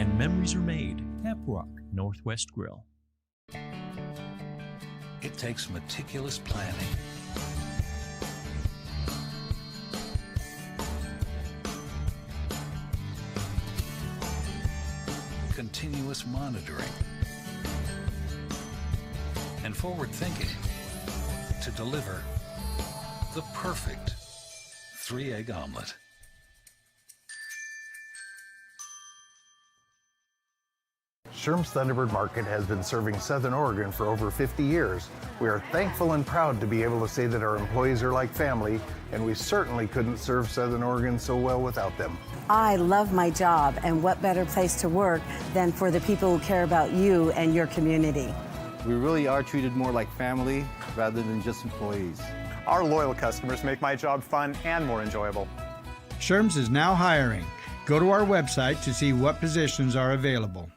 and memories are made. Cap Rock Northwest Grill. It takes meticulous planning, continuous monitoring, and forward thinking to deliver the perfect 3-egg omelet. Sherm's Thunderbird Market has been serving Southern Oregon for over 50 years. We are thankful and proud to be able to say that our employees are like family, and we certainly couldn't serve Southern Oregon so well without them. I love my job, and what better place to work than for the people who care about you and your community. We really are treated more like family rather than just employees. Our loyal customers make my job fun and more enjoyable. Sherm's is now hiring. Go to our website to see what positions are available.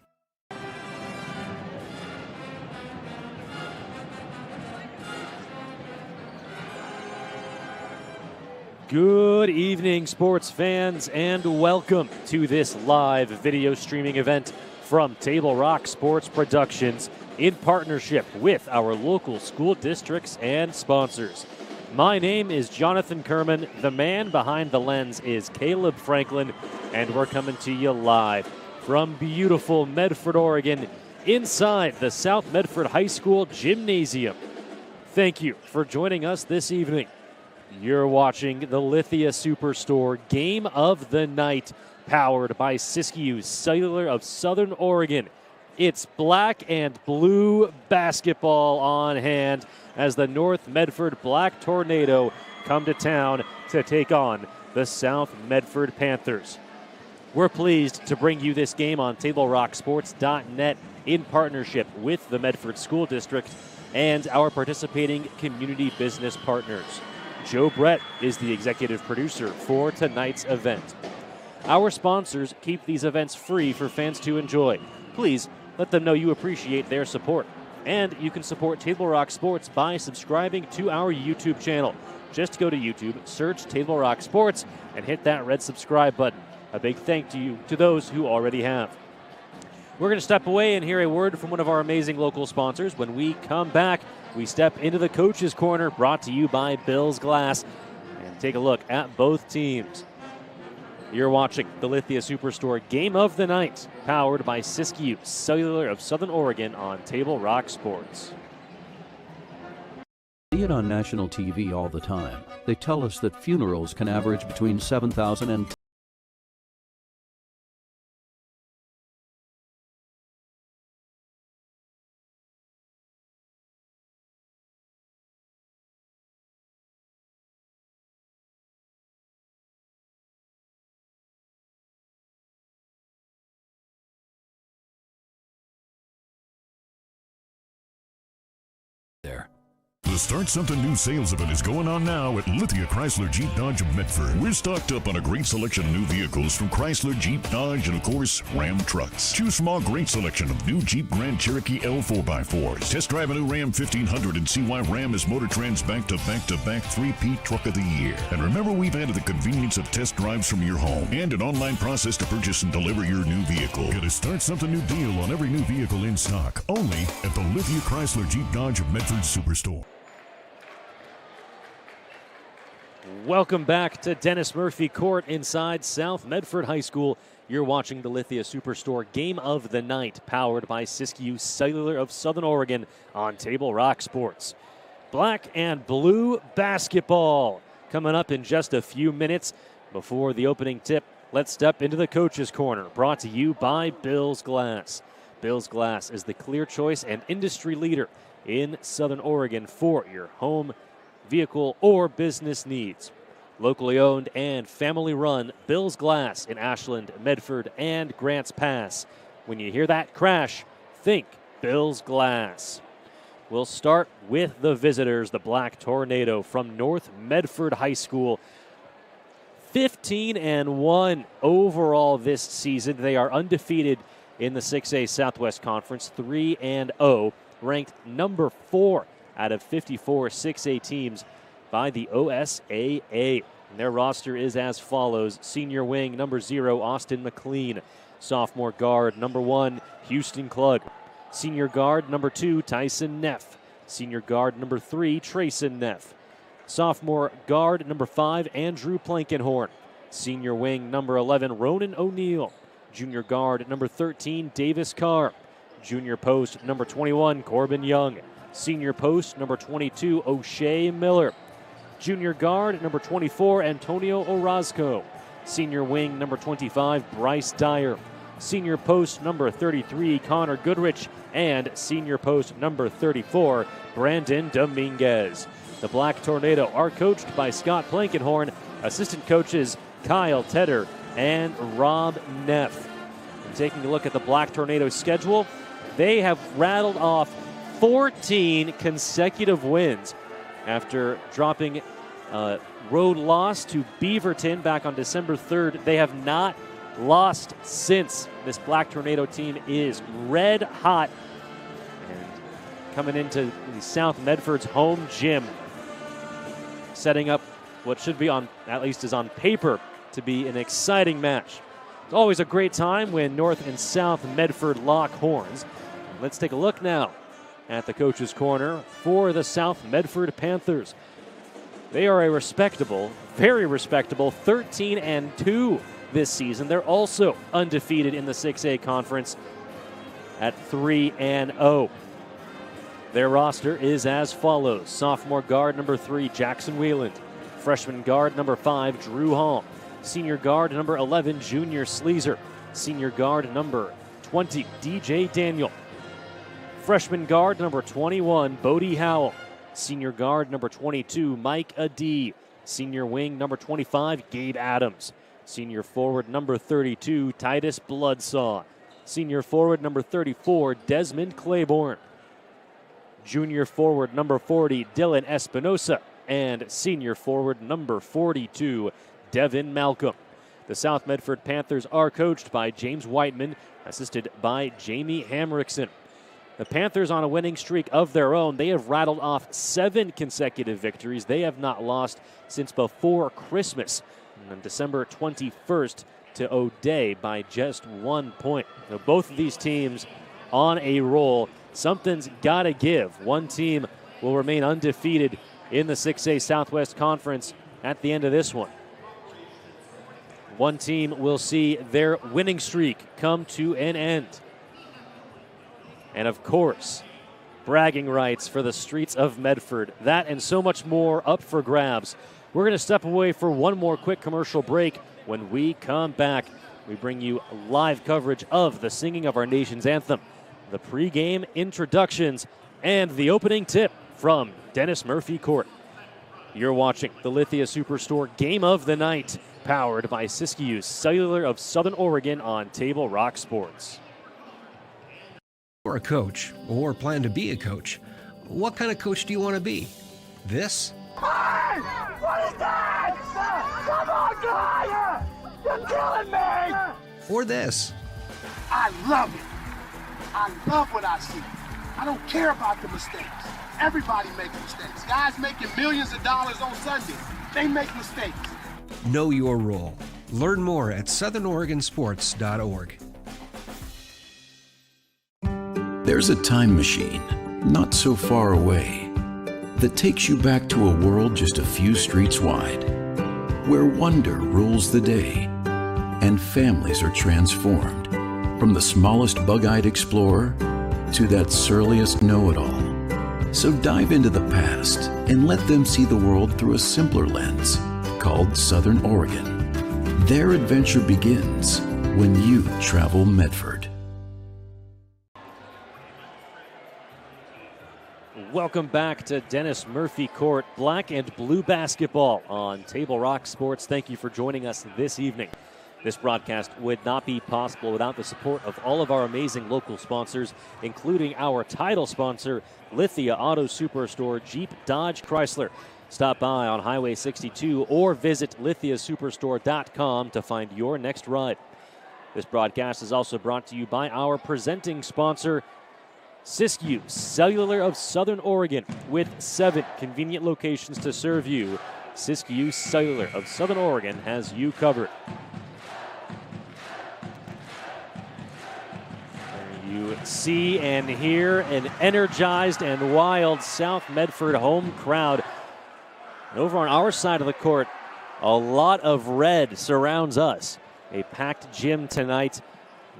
Good evening, sports fans, and welcome to this live video streaming event from Table Rock Sports Productions in partnership with our local school districts and sponsors. My name is Jonathan Kerman. The man behind the lens is Caleb Franklin, and we're coming to you live from beautiful Medford, Oregon, inside the South Medford High School Gymnasium. Thank you for joining us this evening. You're watching the Lithia Superstore Game of the Night, powered by Siskiyou Cellular of Southern Oregon. It's black and blue basketball on hand as the North Medford Black Tornado come to town to take on the South Medford Panthers. We're pleased to bring you this game on TableRockSports.net in partnership with the Medford School District and our participating community business partners. Joe Brett is the executive producer for tonight's event. Our sponsors keep these events free for fans to enjoy. Please let them know you appreciate their support. And you can support Table Rock Sports by subscribing to our YouTube channel. Just go to YouTube, search Table Rock Sports, and hit that red subscribe button. A big thank you to those who already have. We're going to step away and hear a word from one of our amazing local sponsors. When we come back, we step into the Coach's Corner, brought to you by Bill's Glass, and take a look at both teams. You're watching the Lithia Superstore Game of the Night, powered by Siskiyou Cellular of Southern Oregon on Table Rock Sports. See it on national TV all the time. They tell us that funerals can average between 7,000 and there. The Start Something New sales event is going on now at Lithia Chrysler Jeep Dodge of Medford. We're stocked up on a great selection of new vehicles from Chrysler, Jeep, Dodge, and of course, Ram trucks. Choose from our great selection of new Jeep Grand Cherokee L 4x4s. Test drive a new Ram 1500 and see why Ram is Motor Trend's back-to-back-to-back 3P Truck of the Year. And remember, we've added the convenience of test drives from your home and an online process to purchase and deliver your new vehicle. Get a Start Something New deal on every new vehicle in stock, only at the Lithia Chrysler Jeep Dodge of Medford Superstore. Welcome back to Dennis Murphy Court inside South Medford High School. You're watching the Lithia Superstore Game of the Night, powered by Siskiyou Cellular of Southern Oregon on Table Rock Sports. Black and blue basketball coming up in just a few minutes. Before the opening tip, let's step into the Coach's Corner, brought to you by Bill's Glass. Bill's Glass is the clear choice and industry leader in Southern Oregon for your home, vehicle, or business needs. Locally owned and family run, Bill's Glass in Ashland, Medford, and Grants Pass. When you hear that crash, think Bill's Glass. We'll start with the visitors, the Black Tornado from North Medford High School. 15-1 overall this season. They are undefeated in the 6A Southwest Conference, 3-0, ranked number 4 out of 54 6A teams by the OSAA. And their roster is as follows. Senior wing, number 0, Austin McLean. Sophomore guard number 1, Houston Klug. Senior guard number 2, Tyson Neff. Senior guard number 3, Trayson Neff. Sophomore guard number 5, Andrew Plankenhorn. Senior wing number 11, Ronan O'Neill. Junior guard number 13, Davis Carr. Junior post number 21, Corbin Young. Senior post number 22, O'Shea Miller. Junior guard number 24, Antonio Orozco. Senior wing number 25, Bryce Dyer. Senior post number 33, Connor Goodrich. And senior post number 34, Brandon Dominguez. The Black Tornado are coached by Scott Plankenhorn, assistant coaches Kyle Tedder and Rob Neff. And taking a look at the Black Tornado schedule, they have rattled off 14 consecutive wins after dropping a road loss to Beaverton back on December 3rd. They have not lost since. This Black Tornado team is red hot and coming into the South Medford's home gym, setting up what should be, on at least is on paper, to be an exciting match. It's always a great time when North and South Medford lock horns. Let's take a look now at the coach's corner for the South Medford Panthers. They are a respectable, very respectable 13-2 this season. They're also undefeated in the 6A conference at 3-0. Their roster is as follows. Sophomore guard number 3, Jackson Wheeland. Freshman guard number 5, Drew Hall. Senior guard number 11, Junior Sleazer. Senior guard number 20, DJ Daniel. Freshman guard number 21, Bodie Howell. Senior guard number 22, Mike Adee. Senior wing number 25, Gabe Adams. Senior forward number 32, Titus Bloodsaw. Senior forward number 34, Desmond Claiborne. Junior forward number 40, Dylan Espinosa. And senior forward number 42, Devin Malcolm. The South Medford Panthers are coached by James Whiteman, assisted by Jamie Hamrickson. The Panthers on a winning streak of their own. They have rattled off 7 consecutive victories. They have not lost since before Christmas on December 21st to O'Day by just 1 point. Now, both of these teams on a roll. Something's got to give. One team will remain undefeated in the 6A Southwest Conference at the end of this one. One team will see their winning streak come to an end. And of course, bragging rights for the streets of Medford. That and so much more up for grabs. We're going to step away for one more quick commercial break. When we come back, we bring you live coverage of the singing of our nation's anthem, the pregame introductions, and the opening tip from Dennis Murphy Court. You're watching the Lithia Superstore Game of the Night, powered by Siskiyou Cellular of Southern Oregon on Table Rock Sports. You're a coach, or plan to be a coach. What kind of coach do you want to be? This? Hey! What is that? Come on, guy! You're killing me! Or this? I love it. I love what I see. I don't care about the mistakes. Everybody makes mistakes. Guys making millions of dollars on Sunday, they make mistakes. Know your role. Learn more at southernoregonsports.org. There's a time machine, not so far away, that takes you back to a world just a few streets wide, where wonder rules the day, and families are transformed, from the smallest bug-eyed explorer to that surliest know-it-all. So dive into the past and let them see the world through a simpler lens, called Southern Oregon. Their adventure begins when you travel Medford. Welcome back to Dennis Murphy Court, black and blue basketball on Table Rock Sports. Thank you for joining us this evening. This broadcast would not be possible without the support of all of our amazing local sponsors, including our title sponsor, Lithia Auto Superstore, Jeep, Dodge, Chrysler. Stop by on Highway 62 or visit lithiasuperstore.com to find your next ride. This broadcast is also brought to you by our presenting sponsor, Siskiyou Cellular of Southern Oregon, with 7 convenient locations to serve you. Siskiyou Cellular of Southern Oregon has you covered. see and hear an energized and wild South Medford home crowd. And over on our side of the court, a lot of red surrounds us. A packed gym tonight.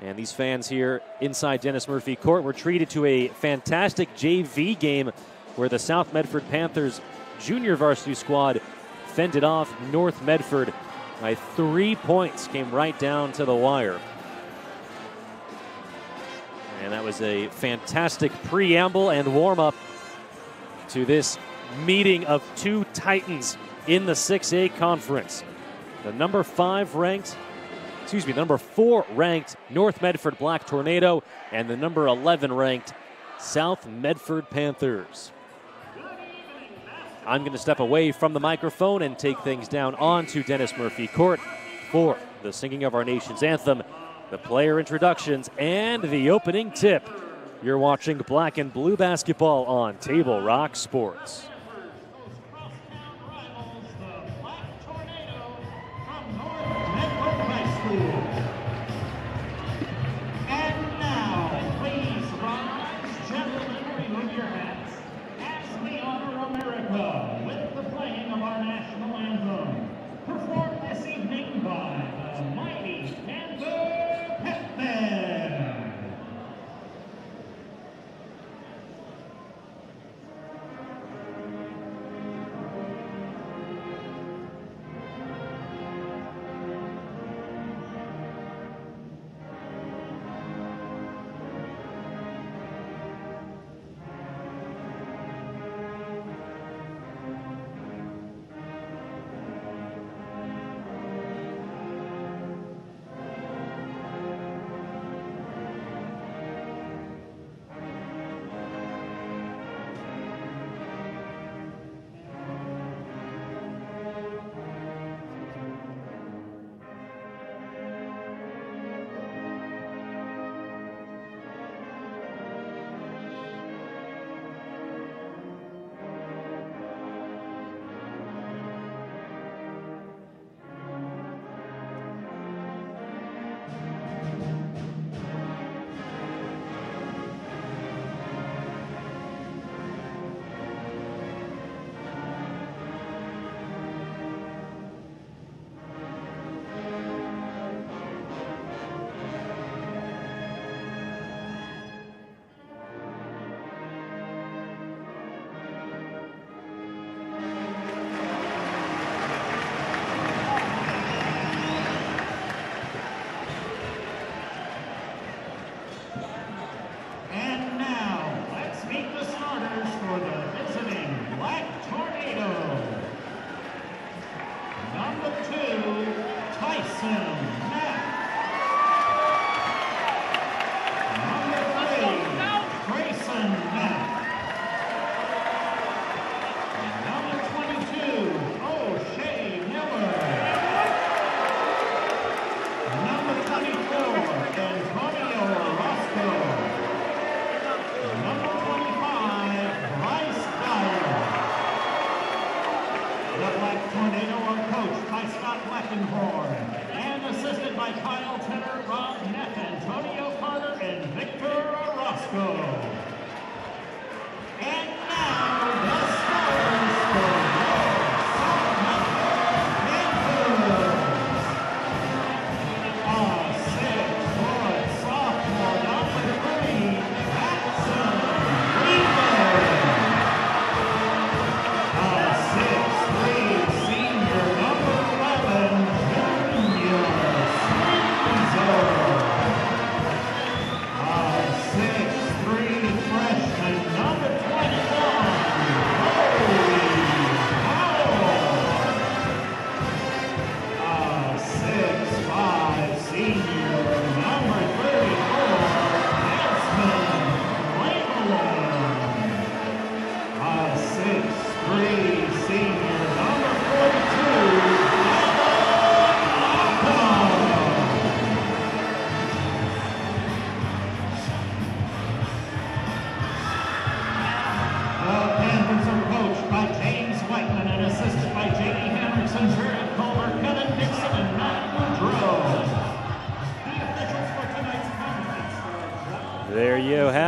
And these fans here inside Dennis Murphy Court were treated to a fantastic JV game where the South Medford Panthers junior varsity squad fended off North Medford by 3 points, came right down to the wire. And that was a fantastic preamble and warm-up to this meeting of two titans in the 6A conference. The number 4 ranked North Medford Black Tornado and the number 11 ranked South Medford Panthers. I'm going to step away from the microphone and take things down onto Dennis Murphy Court for the singing of our nation's anthem, the player introductions, and the opening tip. You're watching Black and Blue Basketball on Table Rock Sports. And now, please rise, gentlemen, remove your hats as we honor America with the playing of our national anthem, performed this evening by the mighty Panther Pep Band.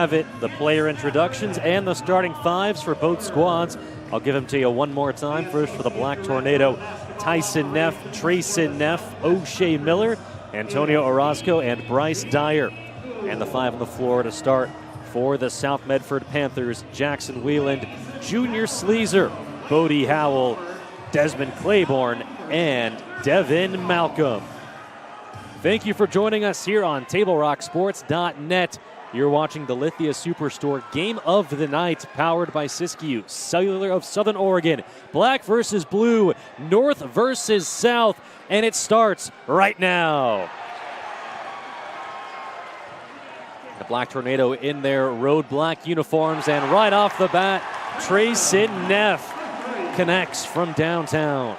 have it, the player introductions and the starting fives for both squads. I'll give them to you one more time. First for the Black Tornado, Tyson Neff, Trayson Neff, O'Shea Miller, Antonio Orozco, and Bryce Dyer. And the five on the floor to start for the South Medford Panthers, Jackson Wheeland, Junior Sleazer, Bodie Howell, Desmond Claiborne, and Devin Malcolm. Thank you for joining us here on TableRockSports.net. You're watching the Lithia Superstore Game of the Night, powered by Siskiyou, Cellular of Southern Oregon. Black versus blue, north versus south, and it starts right now. The Black Tornado in their road black uniforms, and right off the bat, Trayson Neff connects from downtown.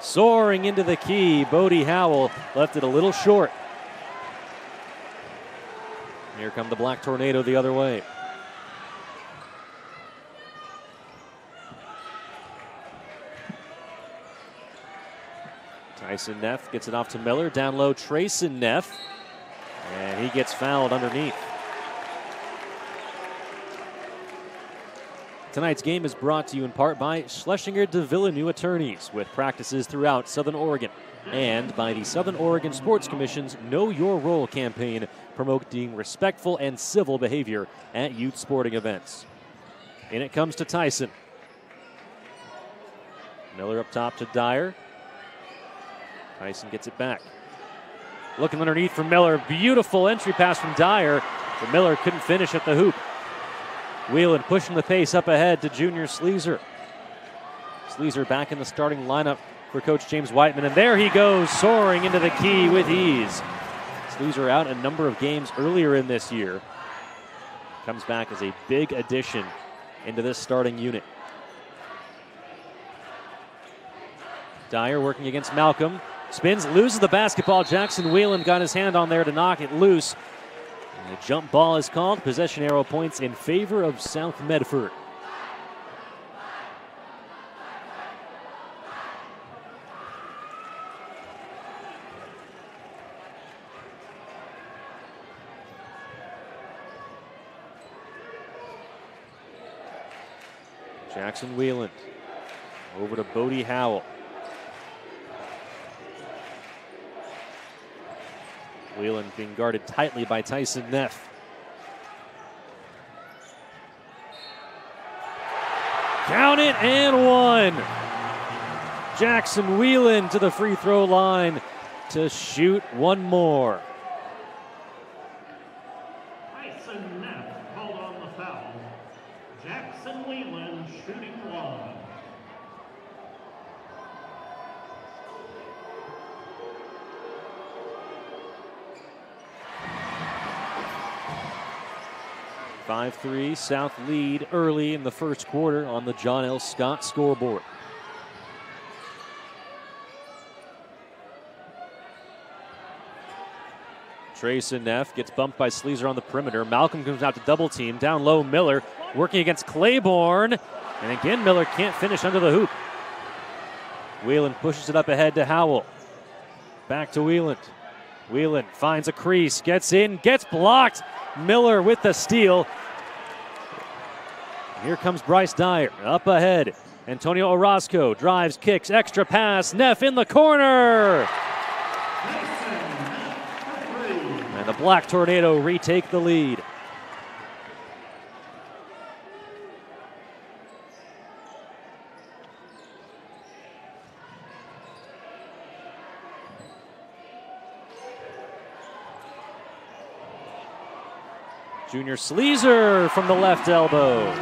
Soaring into the key, Bodie Howell left it a little short. Here come the Black Tornado the other way. Tyson Neff gets it off to Miller. Down low, Trayson Neff. And he gets fouled underneath. Tonight's game is brought to you in part by Schlesinger de Villeneuve Attorneys, with practices throughout Southern Oregon, and by the Southern Oregon Sports Commission's Know Your Role campaign, promoting respectful and civil behavior at youth sporting events. In it comes to Tyson. Miller up top to Dyer. Tyson gets it back. Looking underneath for Miller. Beautiful entry pass from Dyer, but Miller couldn't finish at the hoop. Wheelan pushing the pace up ahead to Junior Sleazer. Sleazer back in the starting lineup for Coach James Whiteman, and there he goes, soaring into the key with ease. Sleazer out a number of games earlier in this year. Comes back as a big addition into this starting unit. Dyer working against Malcolm. Spins, loses the basketball. Jackson Wheelan got his hand on there to knock it loose. And the jump ball is called. Possession arrow points in favor of South Medford. Jackson Wheelan over to Bodie Howell. Wheelan being guarded tightly by Tyson Neff. Count it, and one. Jackson Wheelan to the free throw line to shoot one more. Tyson Neff called on the foul. Jackson Wheelan shooting one. (5-3) South lead early in the first quarter on the John L. Scott scoreboard. Trayson Neff gets bumped by Sleazer on the perimeter. Malcolm comes out to double team. Down low, Miller working against Claiborne. And again, Miller can't finish under the hoop. Wheelan pushes it up ahead to Howell. Back to Wheelan. Wheelan finds a crease, gets in, gets blocked. Miller with the steal. Here comes Bryce Dyer up ahead. Antonio Orozco drives, kicks, extra pass. Neff in the corner. And the Black Tornado retake the lead. Junior Sleazer from the left elbow.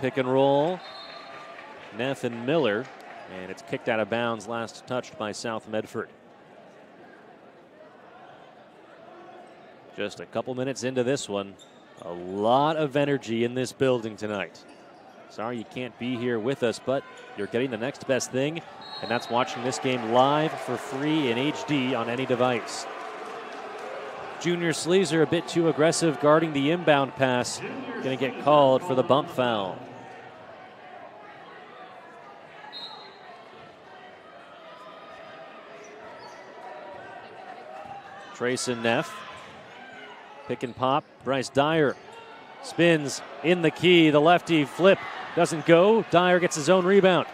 Pick and roll. Neff and Miller. And it's kicked out of bounds, last touched by South Medford. Just a couple minutes into this one. A lot of energy in this building tonight. Sorry you can't be here with us, but you're getting the next best thing, and that's watching this game live for free in HD on any device. Junior Sleazer a bit too aggressive guarding the inbound pass. Going to get called for the bump foul. Trayson Neff. Pick and pop. Bryce Dyer spins in the key. The lefty flip doesn't go. Dyer gets his own rebound.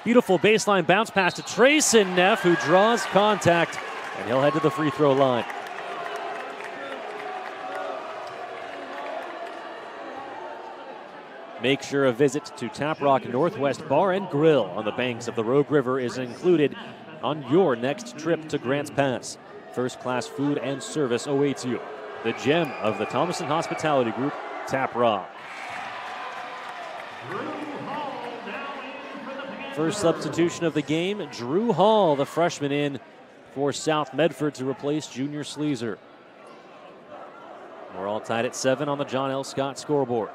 Beautiful baseline bounce pass to Trayson Neff, who draws contact, and he'll head to the free throw line. Make sure a visit to Tap Rock Northwest Bar and Grill on the banks of the Rogue River is included on your next trip to Grants Pass. First-class food and service awaits you. The gem of the Thomason Hospitality Group, Tap Rock. First substitution of the game, Drew Hall, the freshman, in for South Medford to replace Junior Sleazer. We're all tied at 7 on the John L. Scott scoreboard.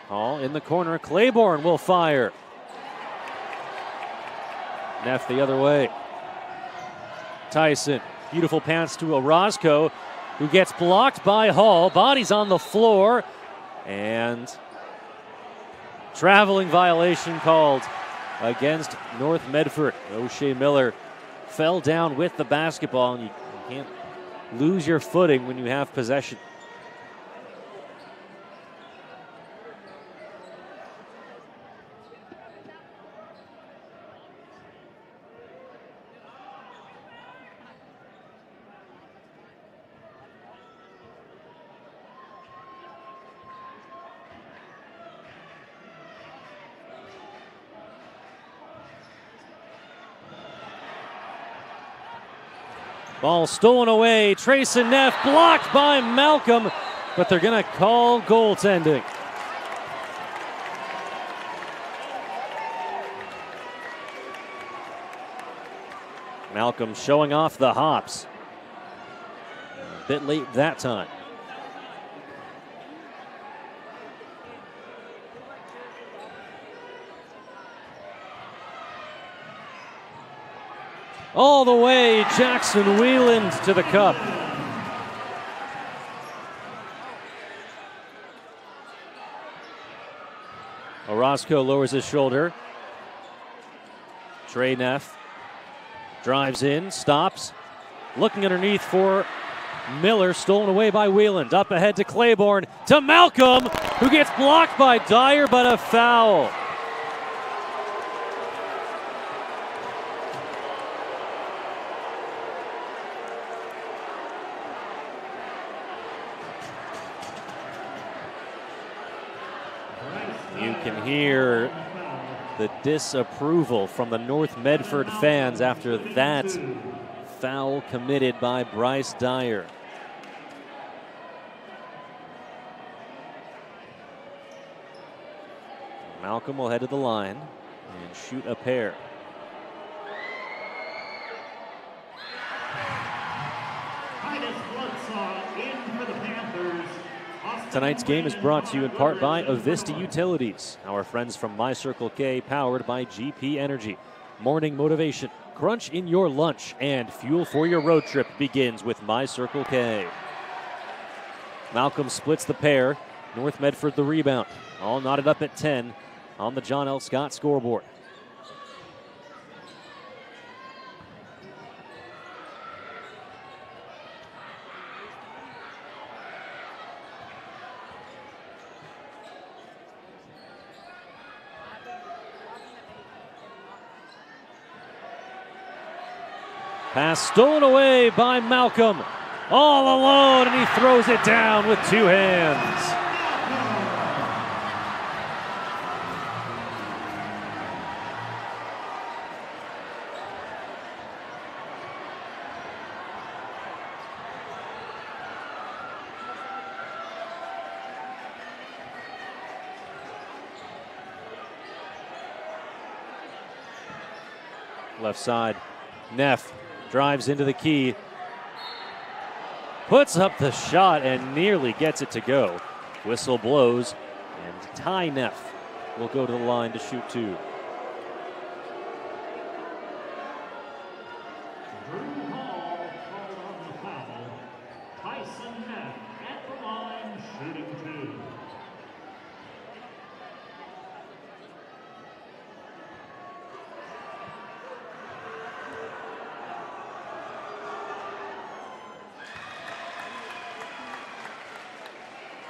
Hall in the corner. Claiborne will fire. Neff the other way. Tyson. Beautiful pass to Orozco, who gets blocked by Hall. Body's on the floor. And traveling violation called against North Medford. O'Shea Miller fell down with the basketball, and you can't lose your footing when you have possession. Ball stolen away. Trayson Neff blocked by Malcolm, but they're going to call goaltending. Malcolm showing off the hops. A bit late that time. All the way, Jackson Wieland to the cup. Orozco lowers his shoulder. Trey Neff drives in, stops, looking underneath for Miller, stolen away by Wieland. Up ahead to Claiborne, to Malcolm, who gets blocked by Dyer, but a foul. You can hear the disapproval from the North Medford fans after that foul committed by Bryce Dyer. Malcolm will head to the line and shoot a pair. Tonight's game is brought to you in part by Avista Utilities, our friends from My Circle K, powered by GP Energy. Morning motivation, crunch in your lunch, and fuel for your road trip begins with My Circle K. Malcolm splits the pair. North Medford the rebound. All knotted up at 10 on the John L. Scott scoreboard. Pass stolen away by Malcolm. All alone, and he throws it down with two hands. Left side, Neff drives into the key, puts up the shot and nearly gets it to go. Whistle blows, and Ty Neff will go to the line to shoot 2.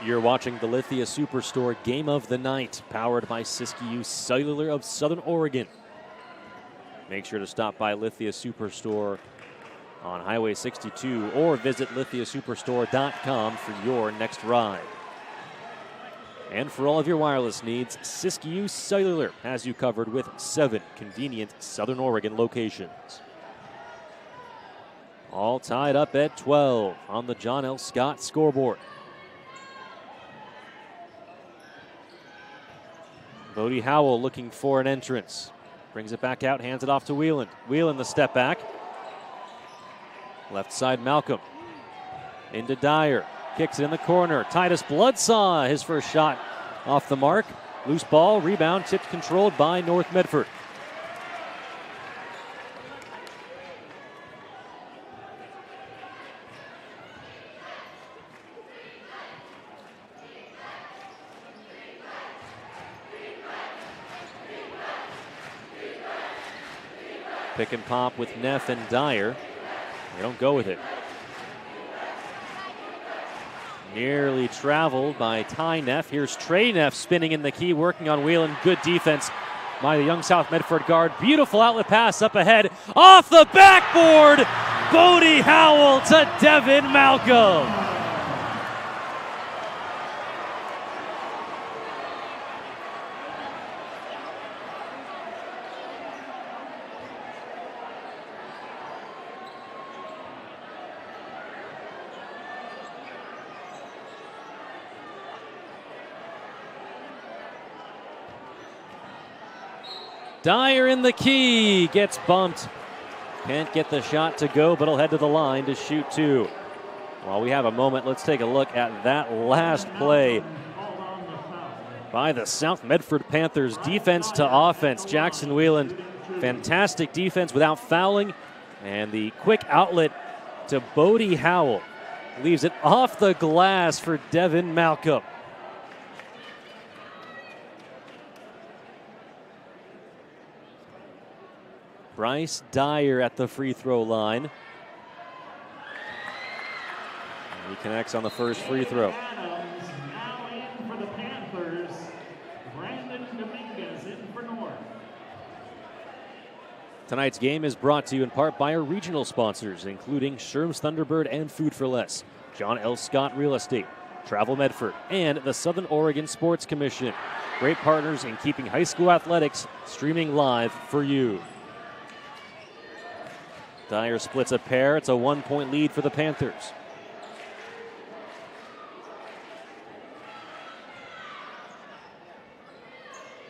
You're watching the Lithia Superstore Game of the Night, powered by Siskiyou Cellular of Southern Oregon. Make sure to stop by Lithia Superstore on Highway 62 or visit lithiasuperstore.com for your next ride. And for all of your wireless needs, Siskiyou Cellular has you covered with 7 convenient Southern Oregon locations. All tied up at 12 on the John L. Scott scoreboard. Bodie Howell looking for an entrance. Brings it back out, hands it off to Whelan. Whelan the step back. Left side Malcolm. Into Dyer. Kicks it in the corner. Titus Bloodsaw, his first shot off the mark. Loose ball, rebound, tipped controlled by North Medford. Pick and pop with Neff and Dyer. They don't go with it. Nearly traveled by Ty Neff. Here's Trey Neff spinning in the key, working on Whelan. Good defense by the young South Medford guard. Beautiful outlet pass up ahead. Off the backboard, Bodie Howell to Devin Malcolm. Dyer in the key, gets bumped. Can't get the shot to go, but he'll head to the line to shoot 2. While we have a moment, let's take a look at that last play by the South Medford Panthers. Defense to offense. Jackson Whelan, fantastic defense without fouling. And the quick outlet to Bodie Howell leaves it off the glass for Devin Malcolm. Bryce Dyer at the free throw line. He connects on the first free throw. Now in for the Panthers. Brandon Dominguez in for North. Tonight's game is brought to you in part by our regional sponsors, including Sherm's Thunderbird and Food for Less, John L. Scott Real Estate, Travel Medford, and the Southern Oregon Sports Commission. Great partners in keeping high school athletics streaming live for you. Dyer splits a pair. It's a 1-point lead for the Panthers.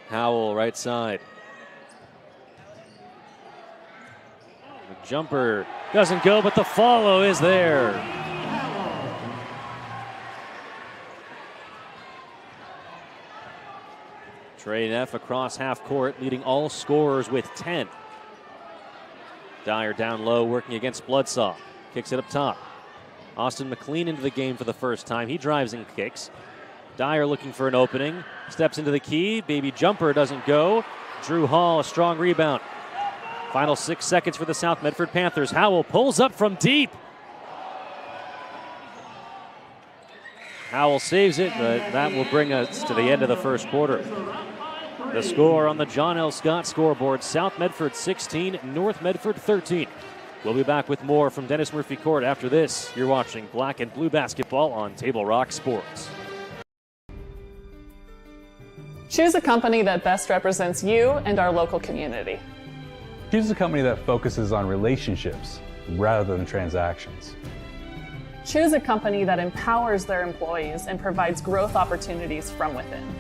Howell, right side. The jumper doesn't go, but the follow is there. Trey Neff across half court, leading all scorers with 10. Dyer down low, working against Bloodsaw. Kicks it up top. Austin McLean into the game for the first time. He drives and kicks. Dyer looking for an opening. Steps into the key. Baby jumper doesn't go. Drew Hall, a strong rebound. Final 6 seconds for the South Medford Panthers. Howell pulls up from deep. Howell saves it, but that will bring us to the end of the first quarter. The score on the John L. Scott scoreboard, South Medford 16, North Medford 13. We'll be back with more from Dennis Murphy Court after this. You're watching Black and Blue Basketball on Table Rock Sports. Choose a company that best represents you and our local community. Choose a company that focuses on relationships rather than transactions. Choose a company that empowers their employees and provides growth opportunities from within.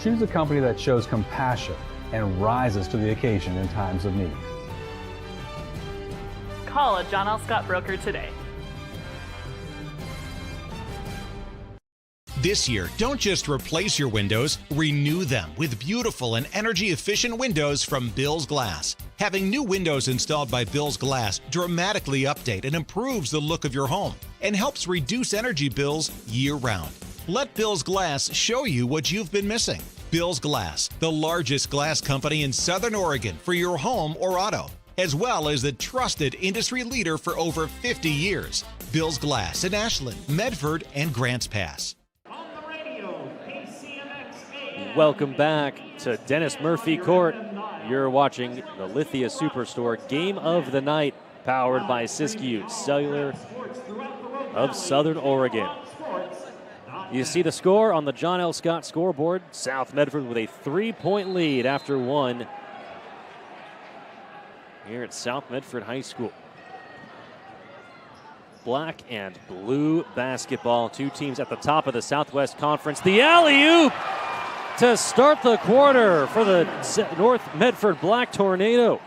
Choose a company that shows compassion and rises to the occasion in times of need. call a John L. Scott broker today. This year, don't just replace your windows, renew them with beautiful and energy-efficient windows from Bill's Glass. Having new windows installed by Bill's Glass dramatically update and improves the look of your home and helps reduce energy bills year-round. Let Bill's Glass show you what you've been missing. Bill's Glass, the largest glass company in Southern Oregon for your home or auto, as well as the trusted industry leader for over 50 years. Bill's Glass in Ashland, Medford, and Grants Pass. Welcome back to Dennis Murphy Court. You're watching the Lithia Superstore Game of the Night, powered by Siskiyou Cellular of Southern Oregon. You see the score on the John L. Scott scoreboard. South Medford with a 3-point lead after one here at South Medford High School. Black and blue basketball, two teams at the top of the Southwest Conference. The alley-oop to start the quarter for the North Medford Black Tornado.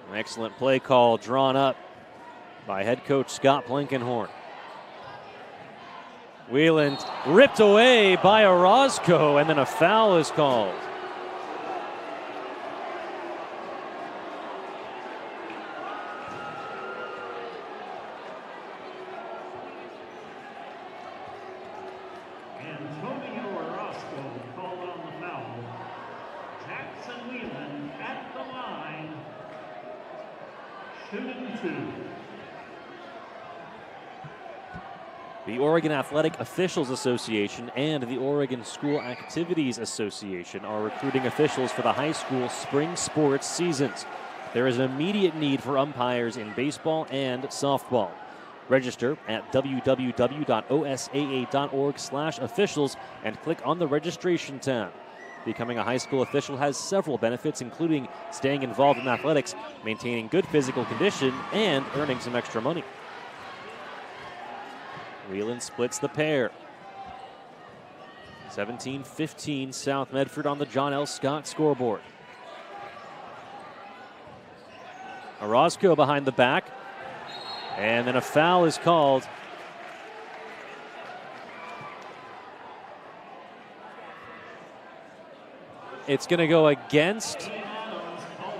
An excellent play call drawn up by head coach Scott Blankenhorn. Wheeland ripped away by Orozco, and then a foul is called. The Oregon Athletic Officials Association and the Oregon School Activities Association are recruiting officials for the high school spring sports seasons. There is an immediate need for umpires in baseball and softball. Register at www.osaa.org/officials and click on the registration tab. Becoming a high school official has several benefits, including staying involved in athletics, maintaining good physical condition, and earning some extra money. Wheelan splits the pair. 17-15 South Medford on the John L. Scott scoreboard. Orozco behind the back. And then a foul is called. It's going to go against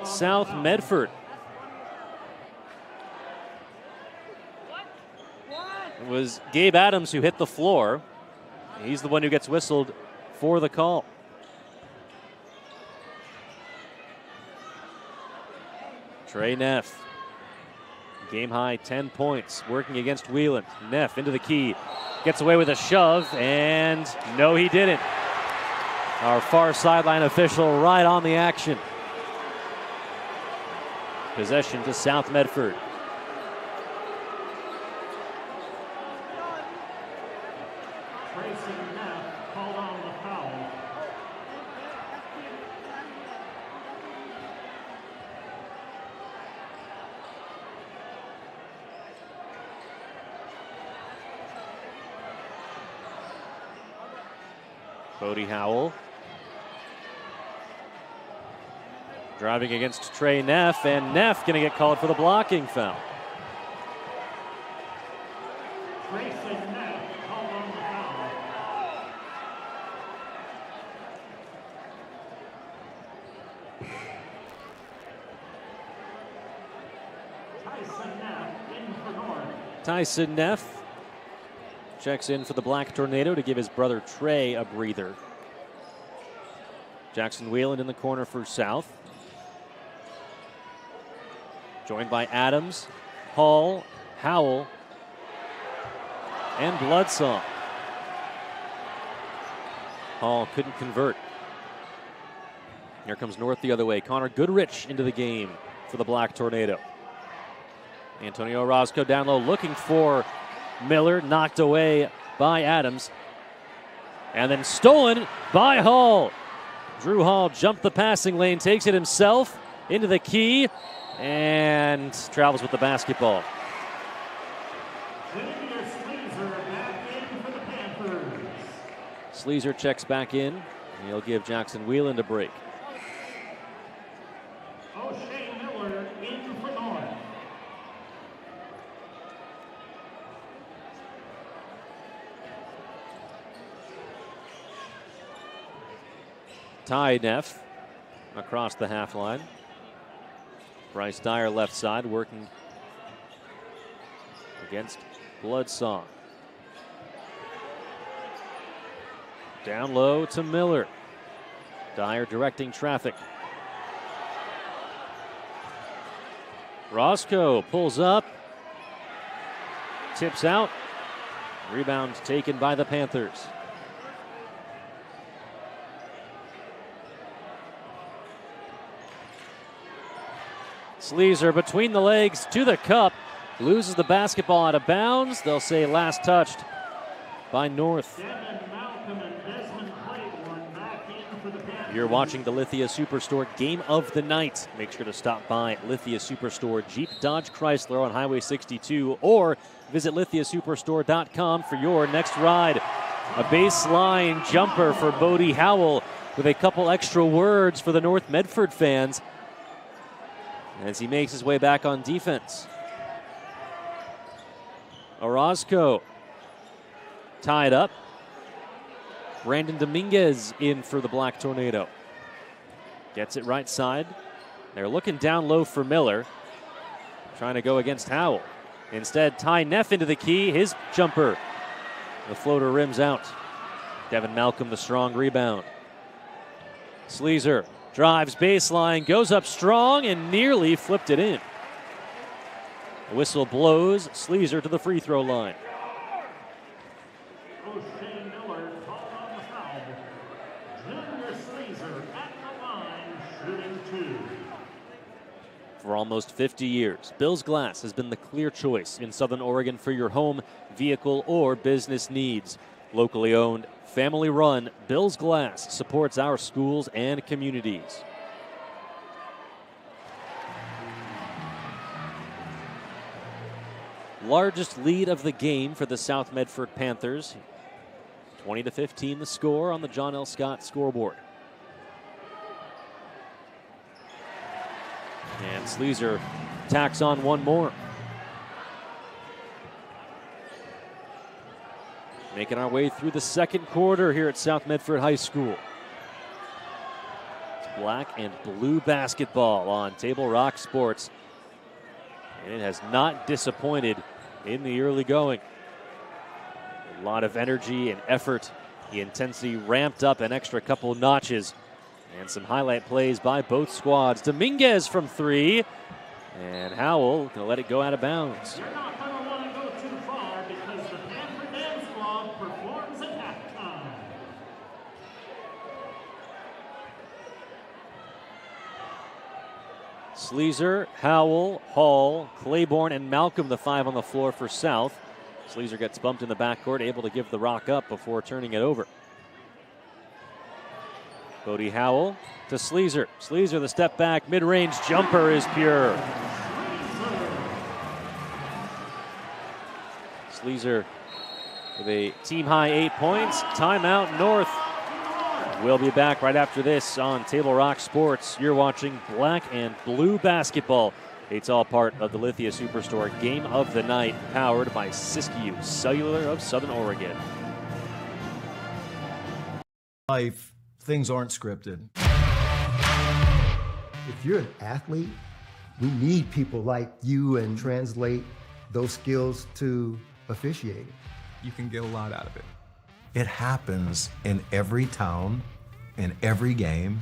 South Medford. It was Gabe Adams who hit the floor. He's the one who gets whistled for the call. Trey Neff, game high 10 points, working against Wheelan. Neff into the key, gets away with a shove, and no, he didn't. Our far sideline official right on the action. Possession to South Medford. Bodie Howell driving against Trey Neff, and Neff going to get called for the blocking foul. Tyson Neff checks in for the Black Tornado to give his brother Trey a breather. Jackson Wheelan in the corner for South. Joined by Adams, Hall, Howell, and Bloodsaw. Hall couldn't convert. Here comes North the other way. Connor Goodrich into the game for the Black Tornado. Antonio Orozco down low looking for Miller, knocked away by Adams. And then stolen by Hall. Drew Hall jumped the passing lane, takes it himself into the key, and travels with the basketball. Sleazer checks back in. He'll give Jackson Wheeland a break. O'Shea Miller in for North. Ty Neff across the half line. Bryce Dyer left side working against Bloodsong. Down low to Miller. Dyer directing traffic. Roscoe pulls up. Tips out. Rebound taken by the Panthers. Sleazer between the legs to the cup. Loses the basketball out of bounds. They'll say last touched by North. You're watching the Lithia Superstore Game of the Night. Make sure to stop by Lithia Superstore Jeep Dodge Chrysler on Highway 62 or visit lithiasuperstore.com for your next ride. A baseline jumper for Bodie Howell with a couple extra words for the North Medford fans as he makes his way back on defense. Orozco tied up. Brandon Dominguez in for the Black Tornado. Gets it right side. They're looking down low for Miller. Trying to go against Howell. Instead, Ty Neff into the key. His jumper. The floater rims out. Devin Malcolm the strong rebound. Sleazer drives baseline, goes up strong, and nearly flipped it in. The whistle blows. Sleazer to the free throw line. O'Shea Miller called on the foul. Junior Sleazer at the line, shooting 2. For almost 50 years, Bill's Glass has been the clear choice in Southern Oregon for your home, vehicle, or business needs. Locally owned, family run, Bill's Glass supports our schools and communities. Largest lead of the game for the South Medford Panthers. 20-15 the score on the John L. Scott scoreboard. And Sleazer tacks on one more. Making our way through the second quarter here at South Medford High School. It's black and blue basketball on Table Rock Sports. And it has not disappointed in the early going. A lot of energy and effort. The intensity ramped up an extra couple notches. And some highlight plays by both squads. Dominguez from 3. And Howell going to let it go out of bounds. You're not going to want to go too far because the Panther Dance Club performs at halftime. Sleazer, Howell, Hall, Claiborne, and Malcolm, the 5 on the floor for South. Sleazer gets bumped in the backcourt, able to give the rock up before turning it over. Bodie Howell to Sleazer. Sleazer, the step back, mid-range jumper is pure. Sleazer with a team-high 8 points. Timeout, North. We'll be back right after this on Table Rock Sports. You're watching black and blue basketball. It's all part of the Lithia Superstore Game of the Night, powered by Siskiyou Cellular of Southern Oregon. Life, things aren't scripted. If you're an athlete, we need people like you and translate those skills to officiating. You can get a lot out of it. It happens in every town, in every game.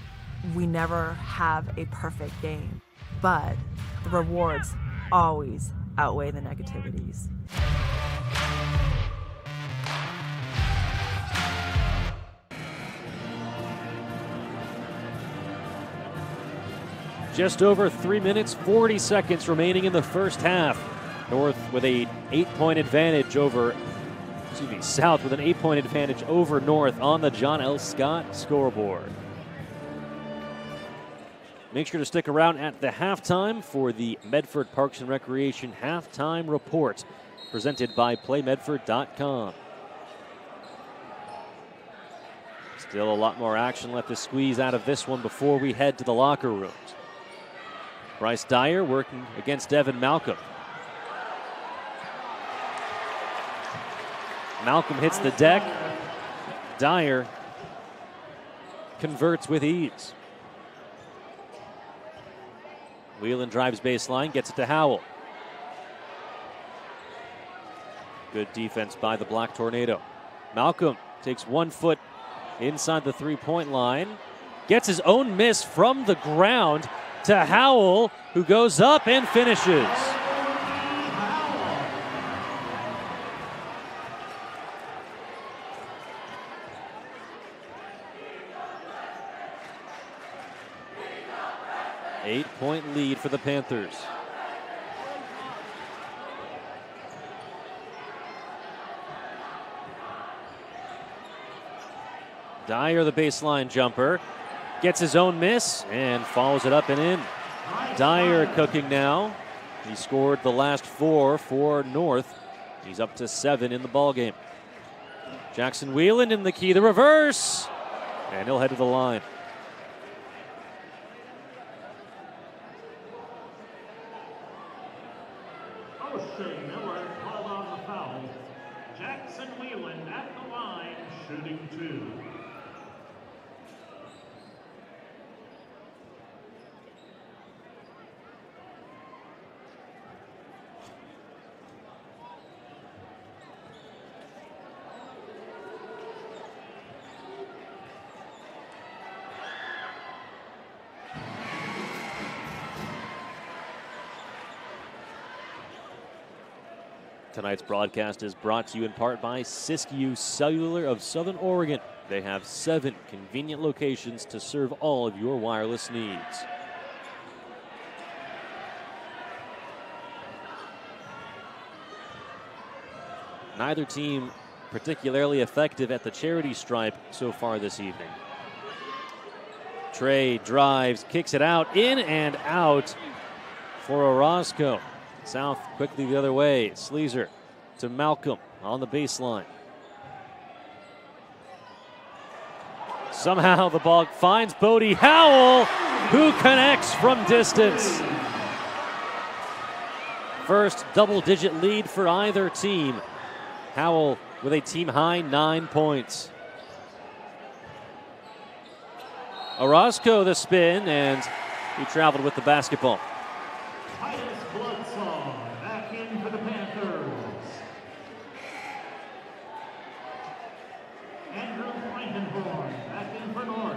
We never have a perfect game, but the rewards always outweigh the negativities. Just over 3 minutes, 40 seconds remaining in the first half. North with a 8-point advantage over, South with an 8-point advantage over North on the John L. Scott scoreboard. Make sure to stick around at the halftime for the Medford Parks and Recreation halftime report presented by PlayMedford.com. Still a lot more action left to squeeze out of this one before we head to the locker rooms. Bryce Dyer working against Devin Malcolm. Malcolm hits the deck. Dyer converts with ease. Whelan drives baseline, gets it to Howell. Good defense by the Black Tornado. Malcolm takes 1 foot inside the three-point line. Gets his own miss from the ground to Howell, who goes up and finishes. Eight-point lead for the Panthers. Dyer, the baseline jumper, gets his own miss and follows it up and in. Dyer cooking now. He scored the last 4 for North. He's up to 7 in the ballgame. Jackson Whelan in the key, the reverse, and he'll head to the line. O'Shea Miller called on the foul. Jackson Whelan at the line, shooting 2. Tonight's broadcast is brought to you in part by Siskiyou Cellular of Southern Oregon. They have 7 convenient locations to serve all of your wireless needs. Neither team particularly effective at the charity stripe so far this evening. Trey drives, kicks it out, in and out for Orozco. South quickly the other way. Sleazer to Malcolm on the baseline. Somehow the ball finds Bodie Howell, who connects from distance. First double-digit lead for either team. Howell with a team-high 9 points. Orozco the spin, and he traveled with the basketball. Back in for the Panthers. Andrew Frankenhorn back in for North.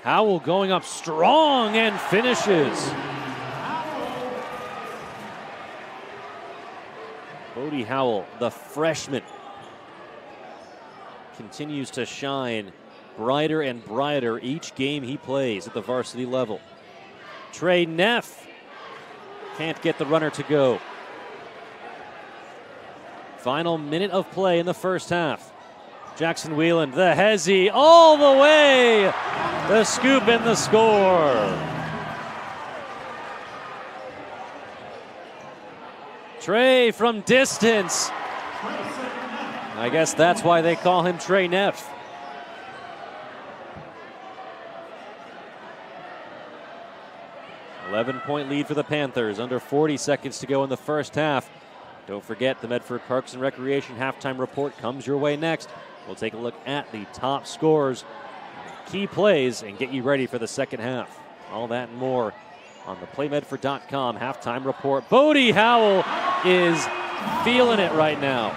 Howell going up strong and finishes. Bodie Howell, the freshman, continues to shine brighter and brighter each game he plays at the varsity level. Trey Neff can't get the runner to go. Final minute of play in the first half. Jackson Whelan, the hezzy, all the way. The scoop and the score. Trey from distance. I guess that's why they call him Trey Neff. $11-point lead for the Panthers. Under 40 seconds to go in the first half. Don't forget, the Medford Parks and Recreation halftime report comes your way next. We'll take a look at the top scores, key plays, and get you ready for the second half. All that and more on the PlayMedford.com halftime report. Bodie Howell is feeling it right now.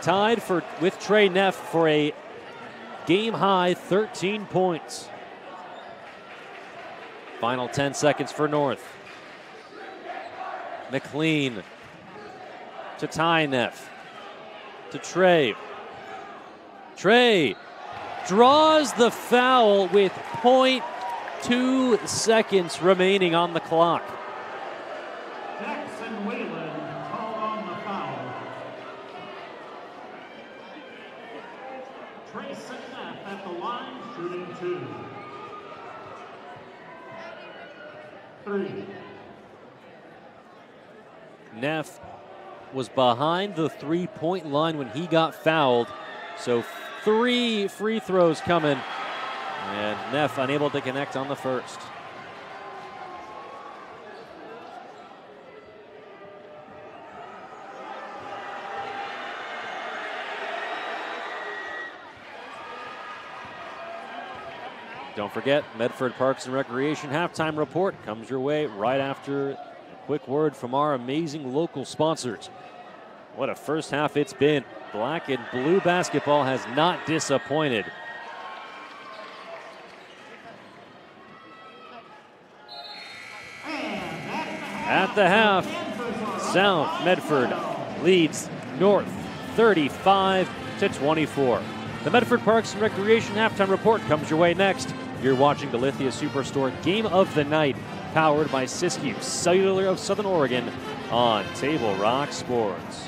Tied with Trey Neff for a game-high 13 points. Final 10 seconds for North. McLean to tie Neff. To Trey. Trey draws the foul with 2 seconds remaining on the clock. Jackson Whalen called on the foul. Trayson Neff at the line, shooting 2. 3. Neff was behind the three-point line when he got fouled. So 3 free throws coming. And Neff unable to connect on the first. Don't forget, Medford Parks and Recreation halftime report comes your way right after a quick word from our amazing local sponsors. What a first half it's been. Black and blue basketball has not disappointed. At the half, South Medford leads North 35-24. The Medford Parks and Recreation halftime report comes your way next. You're watching the Lithia Superstore Game of the Night, powered by Siskiyou Cellular of Southern Oregon on Table Rock Sports.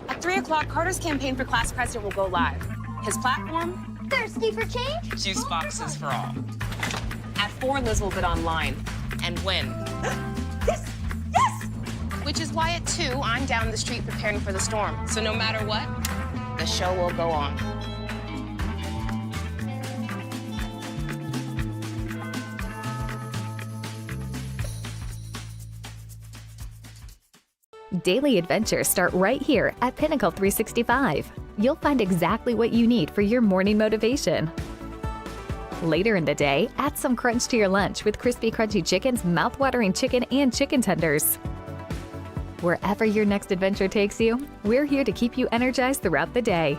At 3 o'clock, Carter's campaign for class president will go live. His platform? Thirsty for change? Juice boxes for all. At 4, Liz will bid online and win. Yes! Yes! Which is why at 2, I'm down the street preparing for the storm. So no matter what, the show will go on. Daily adventures start right here at Pinnacle 365. You'll find exactly what you need for your morning motivation. Later in the day, add some crunch to your lunch with crispy, crunchy chicken's mouth-watering chicken and chicken tenders. Wherever your next adventure takes you, we're here to keep you energized throughout the day.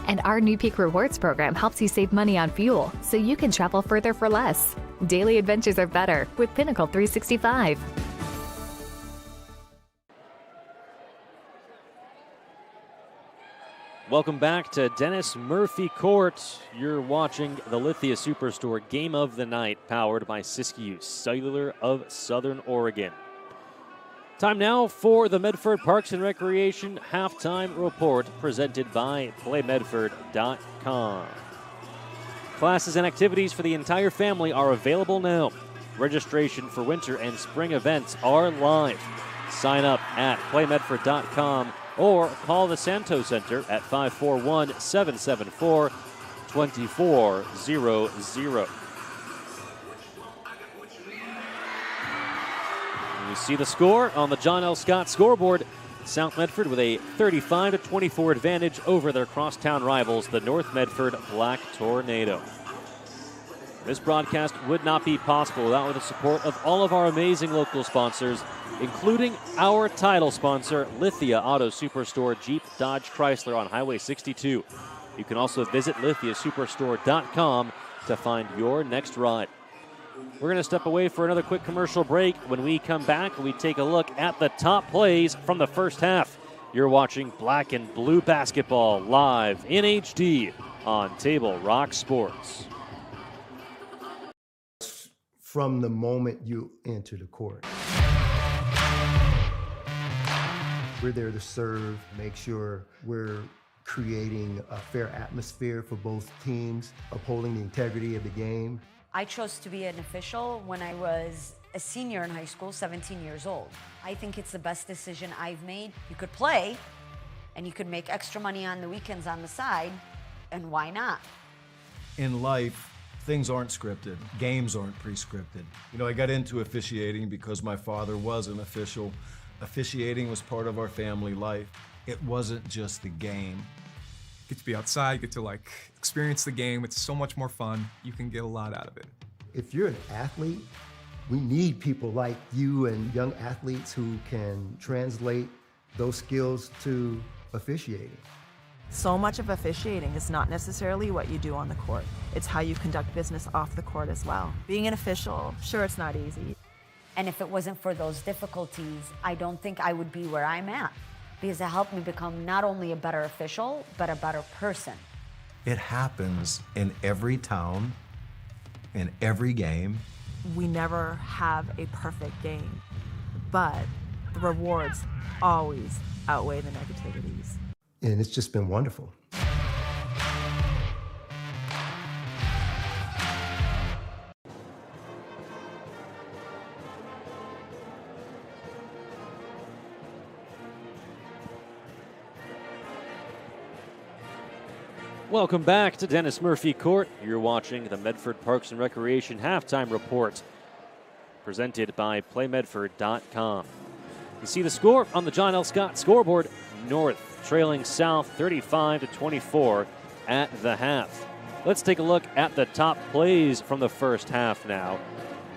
And our new Peak Rewards program helps you save money on fuel so you can travel further for less. Daily adventures are better with Pinnacle 365. Welcome back to Dennis Murphy Court. You're watching the Lithia Superstore Game of the Night, powered by Siskiyou Cellular of Southern Oregon. Time now for the Medford Parks and Recreation halftime report, presented by PlayMedford.com. Classes and activities for the entire family are available now. Registration for winter and spring events are live. Sign up at PlayMedford.com or call the Santo Center at 541-774-2400. You see the score on the John L. Scott scoreboard. South Medford with a 35-24 advantage over their crosstown rivals, the North Medford Black Tornado. This broadcast would not be possible without the support of all of our amazing local sponsors, including our title sponsor, Lithia Auto Superstore Jeep Dodge Chrysler on Highway 62. You can also visit lithiasuperstore.com to find your next ride. We're going to step away for another quick commercial break. When we come back, we take a look at the top plays from the first half. You're watching Black and Blue Basketball live in HD on Table Rock Sports. From the moment you enter the court. We're there to serve, make sure we're creating a fair atmosphere for both teams, upholding the integrity of the game. I chose to be an official when I was a senior in high school, 17 years old. I think it's the best decision I've made. You could play, and you could make extra money on the weekends on the side, and why not? In life, things aren't scripted. Games aren't pre-scripted. You know, I got into officiating because my father was an official. Officiating was part of our family life. It wasn't just the game. Get to be outside, get to experience the game. It's so much more fun. You can get a lot out of it. If you're an athlete, we need people like you and young athletes who can translate those skills to officiating. So much of officiating is not necessarily what you do on the court. It's how you conduct business off the court as well. Being an official, sure, it's not easy. And if it wasn't for those difficulties, I don't think I would be where I'm at. because it helped me become not only a better official, but a better person. It happens in every town, in every game. We never have a perfect game, but the rewards always outweigh the negativities. And it's just been wonderful. Welcome back to Dennis Murphy Court. You're watching the Medford Parks and Recreation Halftime Report, presented by PlayMedford.com. You see the score on the John L. Scott scoreboard. North trailing South 35-24 at the half. Let's take a look at the top plays from the first half now.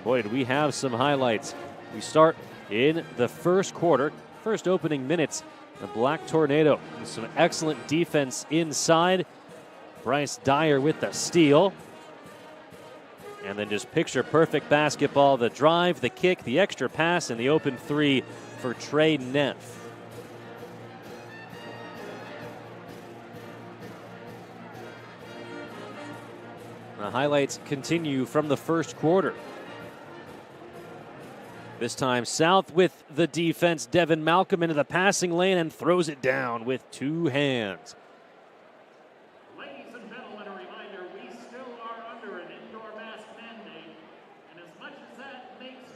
Boy, do we have some highlights. We start in the first quarter, first opening minutes. The Black Tornado with some excellent defense inside. Bryce Dyer with the steal. And then just picture perfect basketball. The drive, the kick, the extra pass, and the open three for Trey Neff. The highlights continue from the first quarter. This time South with the defense. Devin Malcolm into the passing lane and throws it down with two hands.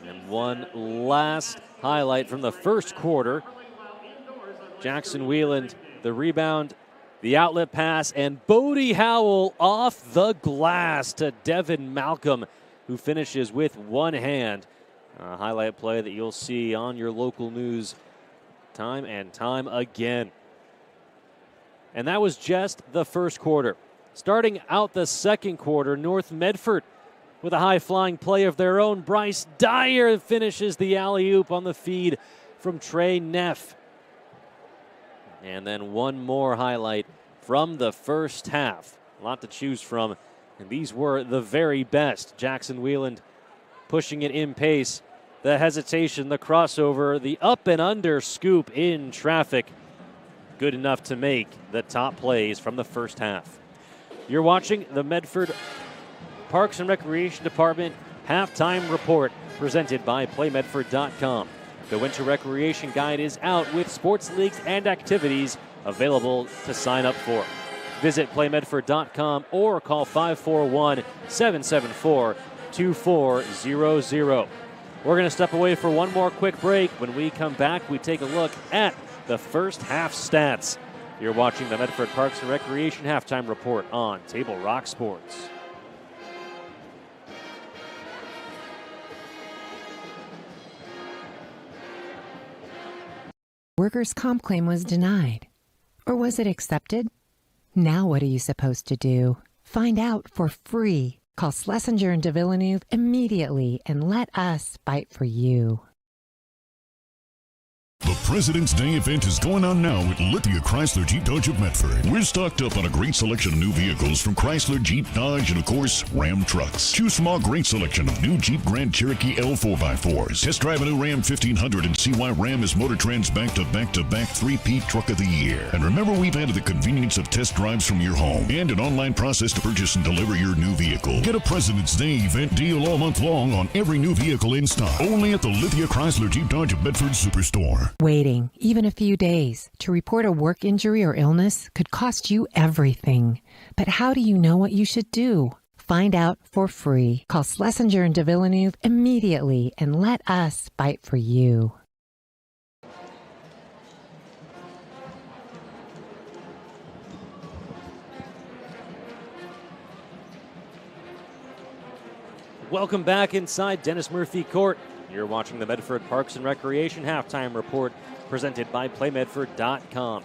And one last highlight from the first quarter. Jackson Wieland, the rebound, the outlet pass, and Bodie Howell off the glass to Devin Malcolm, who finishes with one hand. A highlight play that you'll see on your local news time and time again. And that was just the first quarter. Starting out the second quarter, North Medford with a high-flying play of their own. Bryce Dyer finishes the alley-oop on the feed from Trey Neff. And then one more highlight from the first half. A lot to choose from, and these were the very best. Jackson Wieland pushing it in pace. The hesitation, the crossover, the up and under scoop in traffic. Good enough to make the top plays from the first half. You're watching the Medford Parks and Recreation Department Halftime Report, presented by PlayMedford.com. The Winter Recreation Guide is out with sports leagues and activities available to sign up for. Visit PlayMedford.com or call 541-774-2400. We're going to step away for one more quick break. When we come back, we take a look at the first half stats. You're watching the Medford Parks and Recreation Halftime Report on Table Rock Sports. Workers' comp claim was denied. Or was it accepted? Now what are you supposed to do? Find out for free. Call Schlesinger and de Villeneuve immediately and let us fight for you. The President's Day event is going on now at Lithia Chrysler Jeep Dodge of Medford. We're stocked up on a great selection of new vehicles from Chrysler, Jeep, Dodge, and of course, Ram trucks. Choose from our great selection of new Jeep Grand Cherokee L4x4s. Test drive a new Ram 1500 and see why Ram is MotorTrend's back-to-back-to-back three-peat truck of the year. And remember, we've added the convenience of test drives from your home and an online process to purchase and deliver your new vehicle. Get a President's Day event deal all month long on every new vehicle in stock. Only at the Lithia Chrysler Jeep Dodge of Medford Superstore. Waiting, even a few days, to report a work injury or illness could cost you everything. But how do you know what you should do? Find out for free. Call Schlesinger and de Villeneuve immediately and let us fight for you. Welcome back inside Dennis Murphy Court. You're watching the Medford Parks and Recreation Halftime Report, presented by PlayMedford.com.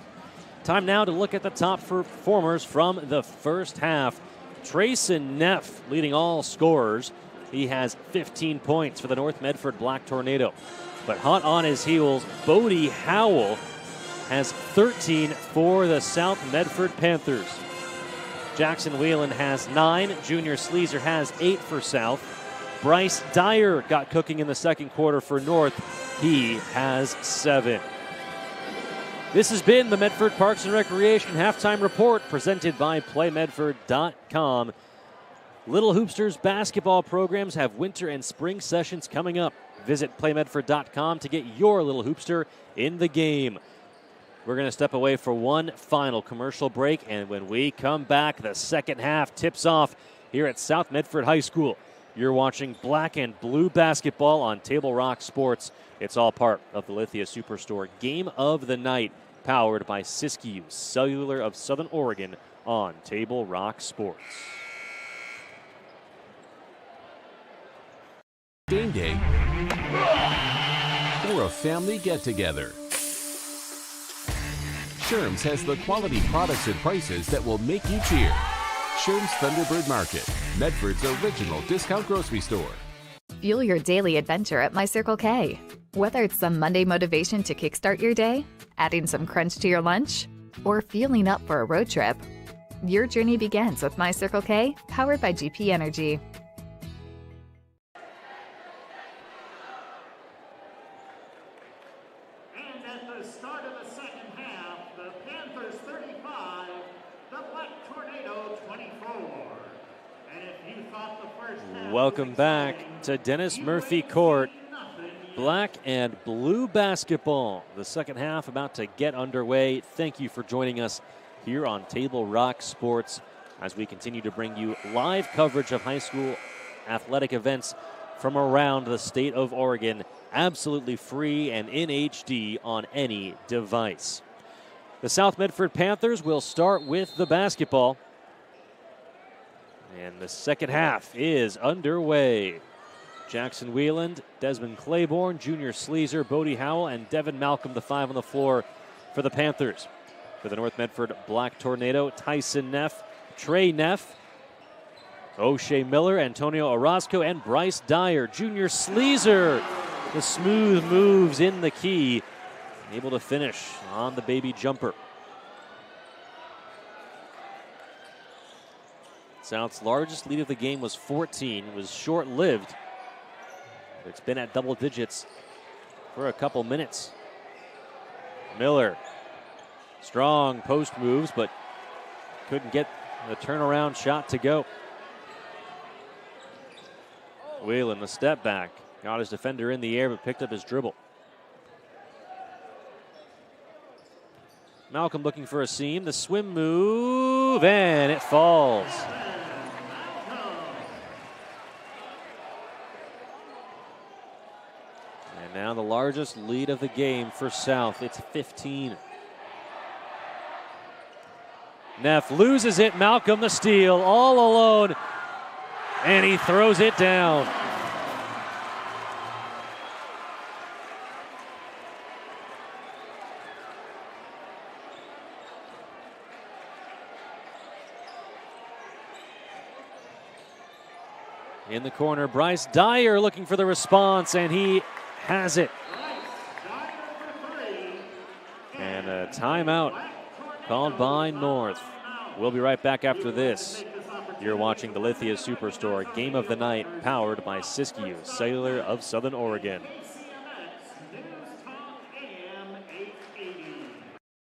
Time now to look at the top performers from the first half. Trayson Neff leading all scorers. He has 15 points for the North Medford Black Tornado. But hot on his heels, Bodie Howell has 13 for the South Medford Panthers. Jackson Wieland has 9. Junior Sleazer has 8 for South. Bryce Dyer got cooking in the second quarter for North. He has 7. This has been the Medford Parks and Recreation Halftime Report presented by PlayMedford.com. Little Hoopsters basketball programs have winter and spring sessions coming up. Visit PlayMedford.com to get your Little Hoopster in the game. We're going to step away for one final commercial break, and when we come back, the second half tips off here at South Medford High School. You're watching black and blue basketball on Table Rock Sports. It's all part of the Lithia Superstore Game of the Night, powered by Siskiyou Cellular of Southern Oregon on Table Rock Sports. Game day or a family get-together. Sherm's has the quality products and prices that will make you cheer. Sherm's Thunderbird Market, Medford's original discount grocery store. Fuel your daily adventure at My Circle K. Whether it's some Monday motivation to kickstart your day, adding some crunch to your lunch, or fueling up for a road trip, your journey begins with My Circle K, powered by GP Energy. And at the start of the second half, the Panthers 35, the Black Tornado 24. And if you thought the first half Welcome back to Dennis Murphy Court. Black and blue basketball. The second half about to get underway. Thank you for joining us here on Table Rock Sports as we continue to bring you live coverage of high school athletic events from around the state of Oregon, absolutely free and in HD on any device. The South Medford Panthers will start with the basketball. And the second half is underway. Jackson Wheeland, Desmond Claiborne, Junior Sleazer, Bodie Howell, and Devin Malcolm, the five on the floor for the Panthers. For the North Medford Black Tornado, Tyson Neff, Trey Neff, O'Shea Miller, Antonio Orozco, and Bryce Dyer. Junior Sleazer, the smooth moves in the key, able to finish on the baby jumper. South's largest lead of the game was 14, was short-lived. It's been at double digits for a couple minutes. Miller, strong post moves, but couldn't get the turnaround shot to go. Whelan, the step back, got his defender in the air, but picked up his dribble. Malcolm looking for a seam, the swim move, and it falls. And now the largest lead of the game for South. It's 15. Neff loses it. Malcolm the steal, all alone. And he throws it down. In the corner, Bryce Dyer looking for the response, and he has it. And a timeout called by North. We'll be right back after this. You're watching the Lithia Superstore Game of the Night, powered by Siskiyou Cellular of Southern Oregon.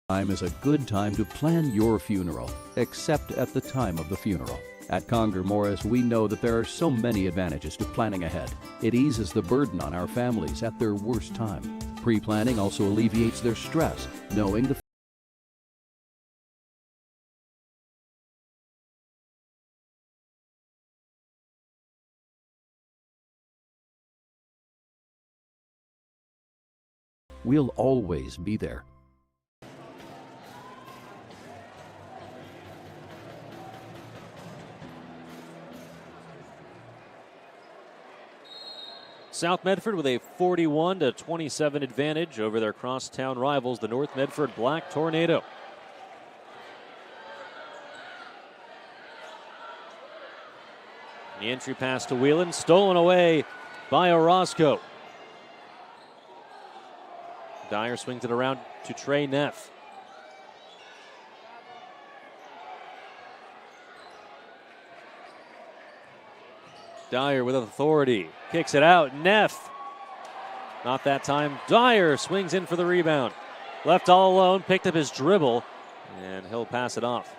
Time is a good time to plan your funeral, except at the time of the funeral. At Conger Morris, we know that there are so many advantages to planning ahead. It eases the burden on our families at their worst time. Pre-planning also alleviates their stress, knowing the we'll always be there. South Medford with a 41-27 advantage over their crosstown rivals, the North Medford Black Tornado. The entry pass to Whelan, stolen away by Orozco. Dyer swings it around to Trey Neff. Dyer with authority, kicks it out. Neff, not that time. Dyer swings in for the rebound. left all alone, picked up his dribble, and he'll pass it off.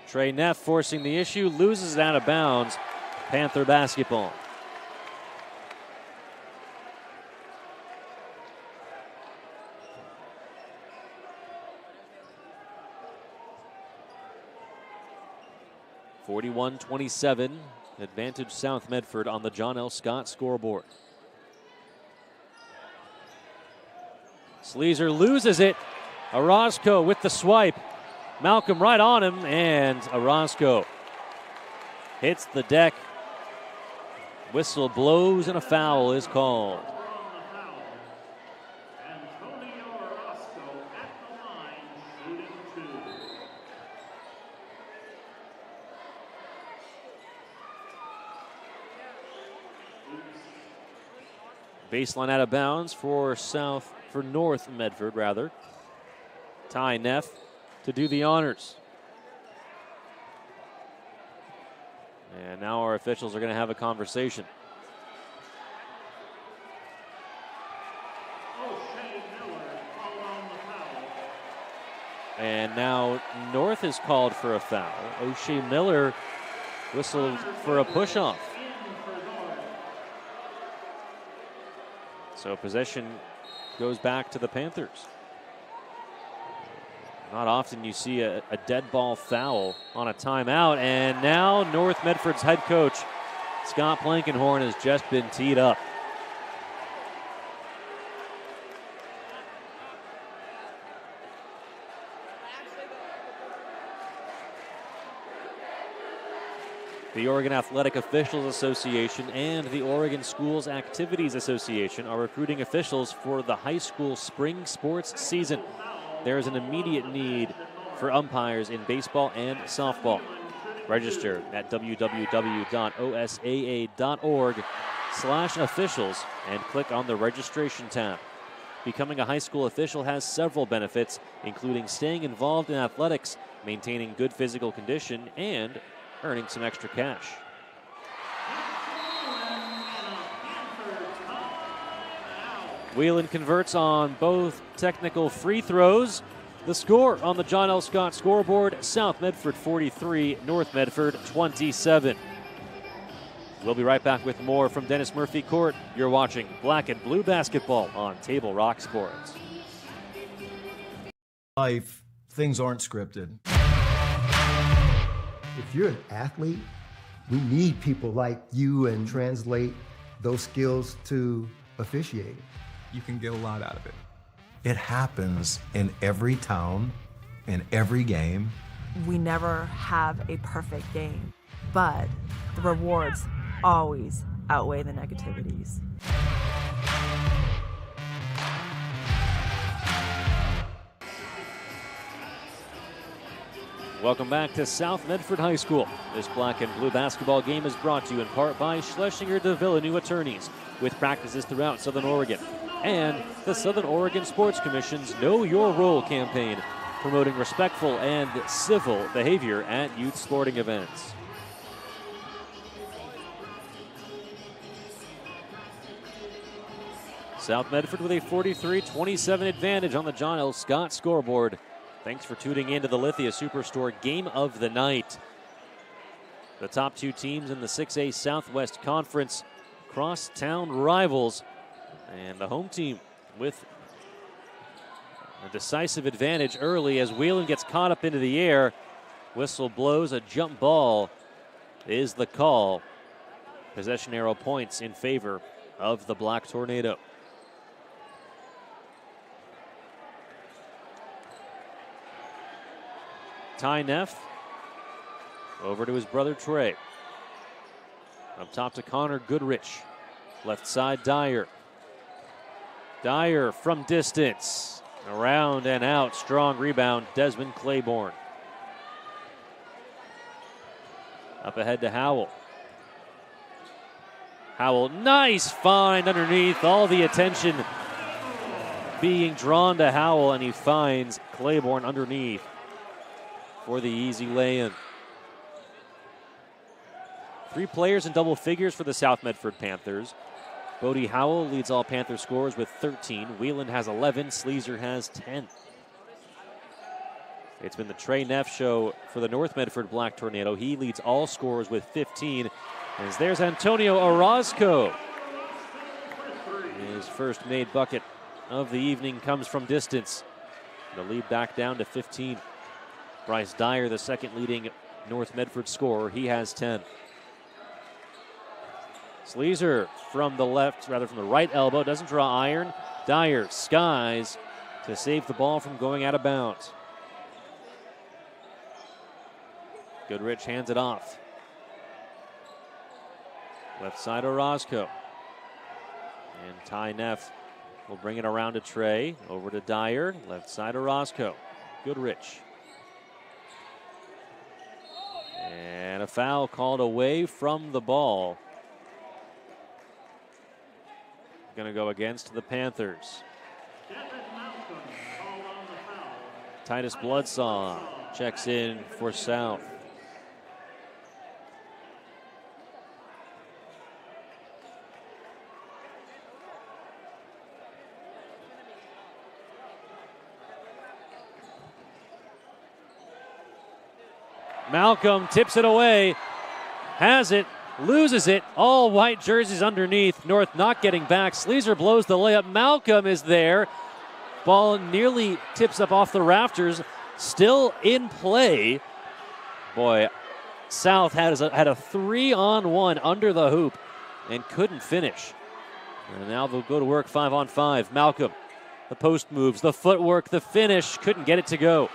Trey Neff forcing the issue, loses it out of bounds. Panther basketball. (41-27), advantage South Medford on the John L. Scott scoreboard. Sleazer loses it. Orozco with the swipe. Malcolm right on him, and Orozco hits the deck. Whistle blows and a foul is called. Baseline out of bounds for North Medford, rather. Ty Neff to do the honors. And now our officials are going to have a conversation. And now North is called for a foul. O'Shea Miller whistled for a push-off. So possession goes back to the Panthers. Not often you see a dead ball foul on a timeout, and now North Medford's head coach, Scott Blankenhorn, has just been teed up. The Oregon Athletic Officials Association and the Oregon Schools Activities Association are recruiting officials for the high school spring sports season. There is an immediate need for umpires in baseball and softball. Register at www.osaa.org/officials and click on the registration tab. Becoming a high school official has several benefits, including staying involved in athletics, maintaining good physical condition, and earning some extra cash. Whelan converts on both technical free throws. The score on the John L. Scott scoreboard, South Medford 43, North Medford 27. We'll be right back with more from Dennis Murphy Court. You're watching Black and Blue Basketball on Table Rock Sports. Life, things aren't scripted. If you're an athlete, we need people like you and translate those skills to officiating. You can get a lot out of it. It happens in every town, in every game. We never have a perfect game, but the rewards always outweigh the negativities. Welcome back to South Medford High School. This Black and Blue basketball game is brought to you in part by Schlesinger de Villeneuve Attorneys, with practices throughout Southern Oregon, and the Southern Oregon Sports Commission's Know Your Role campaign, promoting respectful and civil behavior at youth sporting events. South Medford with a 43-27 advantage on the John L. Scott scoreboard. Thanks for tuning in to the Lithia Superstore Game of the Night. The top two teams in the 6A Southwest Conference, crosstown rivals, and the home team with a decisive advantage early as Whelan gets caught up into the air. Whistle blows, a jump ball is the call. Possession arrow points in favor of the Black Tornado. Ty Neff over to his brother Trey. Up top to Connor Goodrich. Left side Dyer. Dyer from distance. Around and out. Strong rebound. Desmond Claiborne. Up ahead to Howell. Howell, nice find underneath. All the attention being drawn to Howell, and he finds Claiborne underneath for the easy lay-in. 3 players in double figures for the South Medford Panthers. Bodie Howell leads all Panther scorers with 13. Wheeland has 11. Sleazer has 10. It's been the Trey Neff show for the North Medford Black Tornado. He leads all scorers with 15. As there's Antonio Orozco. His first made bucket of the evening comes from distance. The lead back down to 15. Bryce Dyer, the second leading North Medford scorer. He has 10. Sleazer from the right elbow, doesn't draw iron. Dyer skies to save the ball from going out of bounds. Goodrich hands it off. Left side Orozco. And Ty Neff will bring it around to Trey. Over to Dyer. Left side Orozco. Goodrich. And a foul called away from the ball. Going to go against the Panthers. Titus Bloodsaw checks in for South. Malcolm tips it away, has it, loses it. All white jerseys underneath. North not getting back. Sleazer blows the layup. Malcolm is there. Ball nearly tips up off the rafters. Still in play. Boy, South had a 3-on-1 under the hoop and couldn't finish. And now they'll go to work 5-on-5. Malcolm, the post moves, the footwork, the finish. Couldn't get it to go.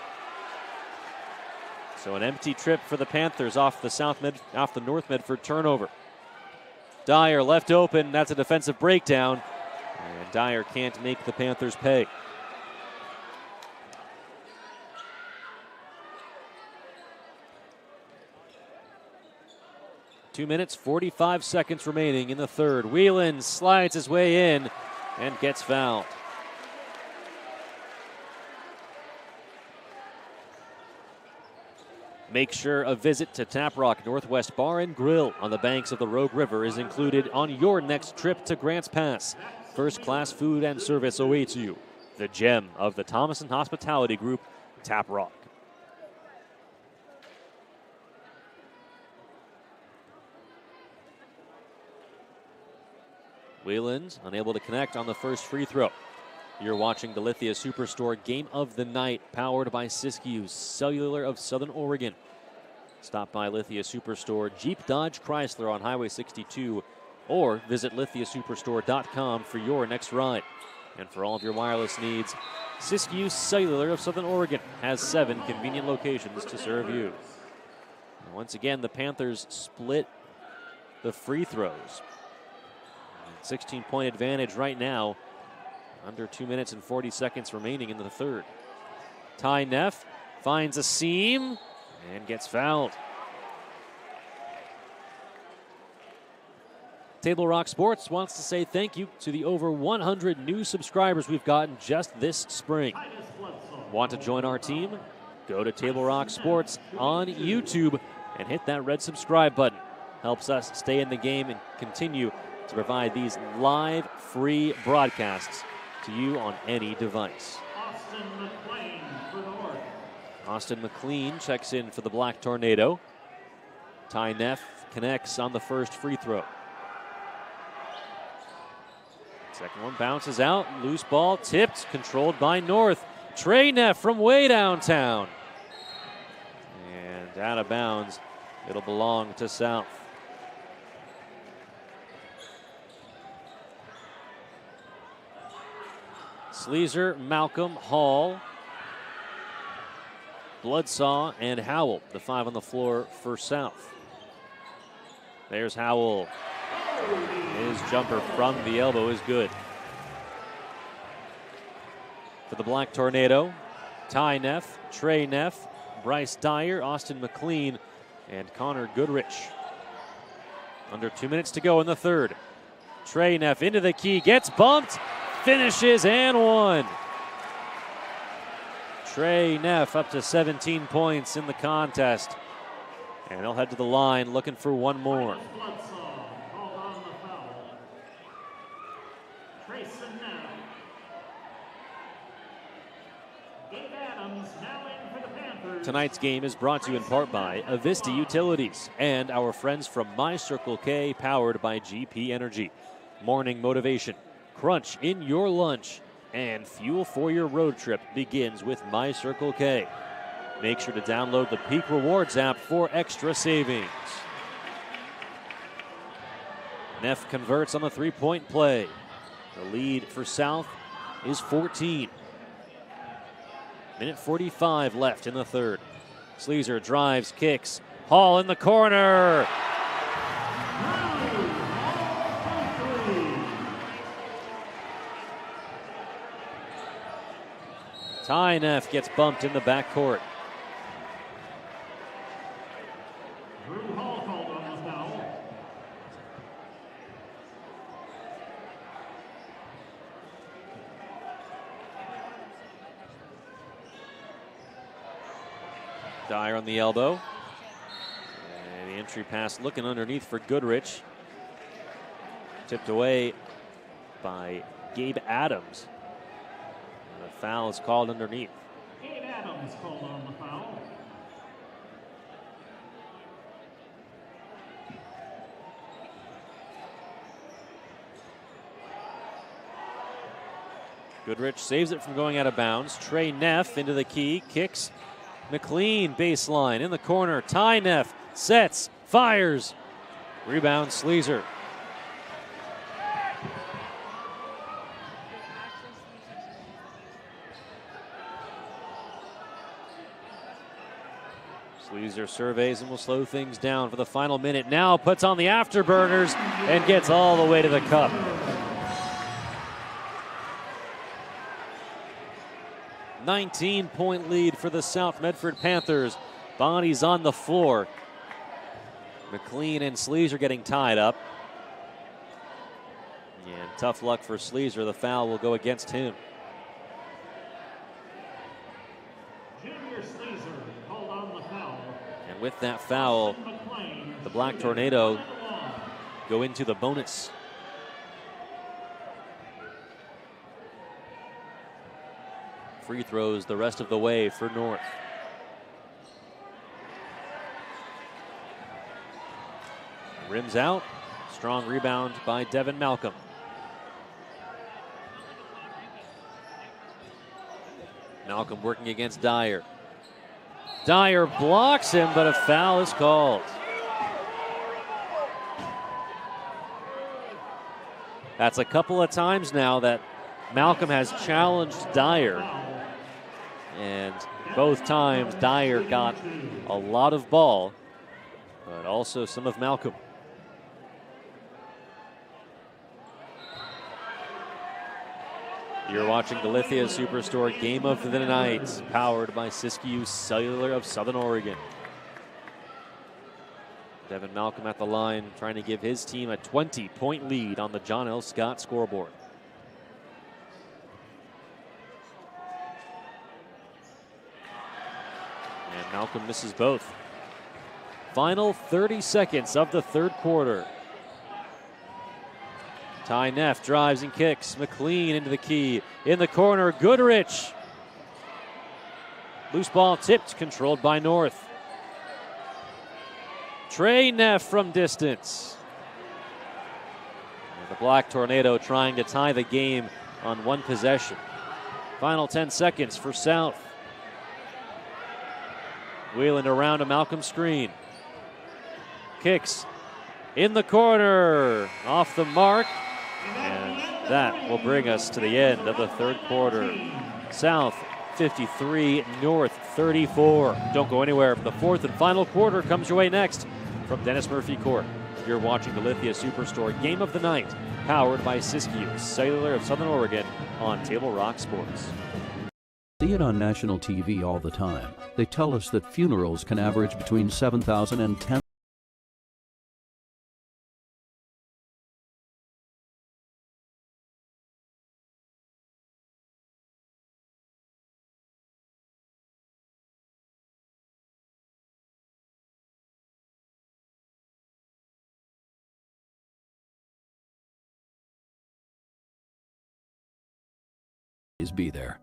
So an empty trip for the Panthers off the North Medford turnover. Dyer left open. That's a defensive breakdown. And Dyer can't make the Panthers pay. Two minutes, 45 seconds remaining in the third. Wheelan slides his way in and gets fouled. Make sure a visit to Tap Rock Northwest Bar and Grill on the banks of the Rogue River is included on your next trip to Grants Pass. First-class food and service awaits you. The gem of the Thomason Hospitality Group, Tap Rock. Wheelan's unable to connect on the first free throw. You're watching the Lithia Superstore Game of the Night, powered by Siskiyou Cellular of Southern Oregon. Stop by Lithia Superstore, Jeep Dodge Chrysler on Highway 62, or visit lithiasuperstore.com for your next ride. And for all of your wireless needs, Siskiyou Cellular of Southern Oregon has 7 convenient locations to serve you. And once again, the Panthers split the free throws. 16-point advantage right now. Under 2 minutes and 40 seconds remaining in the third. Ty Neff finds a seam and gets fouled. Table Rock Sports wants to say thank you to the over 100 new subscribers we've gotten just this spring. Want to join our team? Go to Table Rock Sports on YouTube and hit that red subscribe button. Helps us stay in the game and continue to provide these live free broadcasts to you on any device. Austin McLean checks in for the Black Tornado. Ty Neff connects on the first free throw. Second one bounces out, loose ball tipped, controlled by North. Trey Neff from way downtown. And out of bounds, it'll belong to South. Sleazer, Malcolm, Hall, Bloodsaw, and Howell, the 5 on the floor for South. There's Howell. His jumper from the elbow is good. For the Black Tornado, Ty Neff, Trey Neff, Bryce Dyer, Austin McLean, and Connor Goodrich. Under 2 minutes to go in the third. Trey Neff into the key, gets bumped, finishes and one. Trey Neff up to 17 points in the contest. And he'll head to the line looking for one more. Tonight's game is brought to you in part by Avista Utilities and our friends from My Circle K, powered by GP Energy. Morning motivation, crunch in your lunch, and fuel for your road trip begins with My Circle K. Make sure to download the Peak Rewards app for extra savings. Neff converts on the three-point play. The lead for South is 14. Minute 45 left in the third. Sleazer drives, kicks. Hall in the corner. Ty Neff gets bumped in the backcourt. Dyer on the elbow. And the entry pass looking underneath for Goodrich. Tipped away by Gabe Adams. And the foul is called underneath. Gabe Adams called on the foul. Goodrich saves it from going out of bounds. Trey Neff into the key, kicks. McLean baseline in the corner. Ty Neff sets, fires. Rebound Sleazer. Sleazer surveys and will slow things down for the final minute. Now puts on the afterburners and gets all the way to the cup. "19-point lead for the South Medford Panthers. Bodies on the floor. McLean and Sleazer getting tied up. And tough luck for Sleazer. The foul will go against him. Junior Sleazer called on the foul. And with that foul, the Black Tornado go into the bonus. Free throws the rest of the way for North. Rims out. Strong rebound by Devin Malcolm. Malcolm working against Dyer. Dyer blocks him, but a foul is called. That's a couple of times now that Malcolm has challenged Dyer. And both times Dyer got a lot of ball, but also some of Malcolm. You're watching the Lithia Superstore Game of the Night, powered by Siskiyou Cellular of Southern Oregon. Devin Malcolm at the line, trying to give his team a 20-point lead on the John L. Scott scoreboard. And Malcolm misses both. Final 30 seconds of the third quarter. Ty Neff drives and kicks. McLean into the key. In the corner, Goodrich. Loose ball tipped, controlled by North. Trey Neff from distance. And the Black Tornado trying to tie the game on one possession. Final 10 seconds for South. Wheeling around a Malcolm screen. Kicks in the corner, off the mark. And that will bring us to the end of the third quarter. South 53, North 34. Don't go anywhere. The fourth and final quarter comes your way next from Dennis Murphy Court. You're watching the Lithia Superstore Game of the Night, powered by Siskiyou Cellular of Southern Oregon on Table Rock Sports. See it on national TV all the time. They tell us that funerals can average between 7,000 and 10,000. Be there.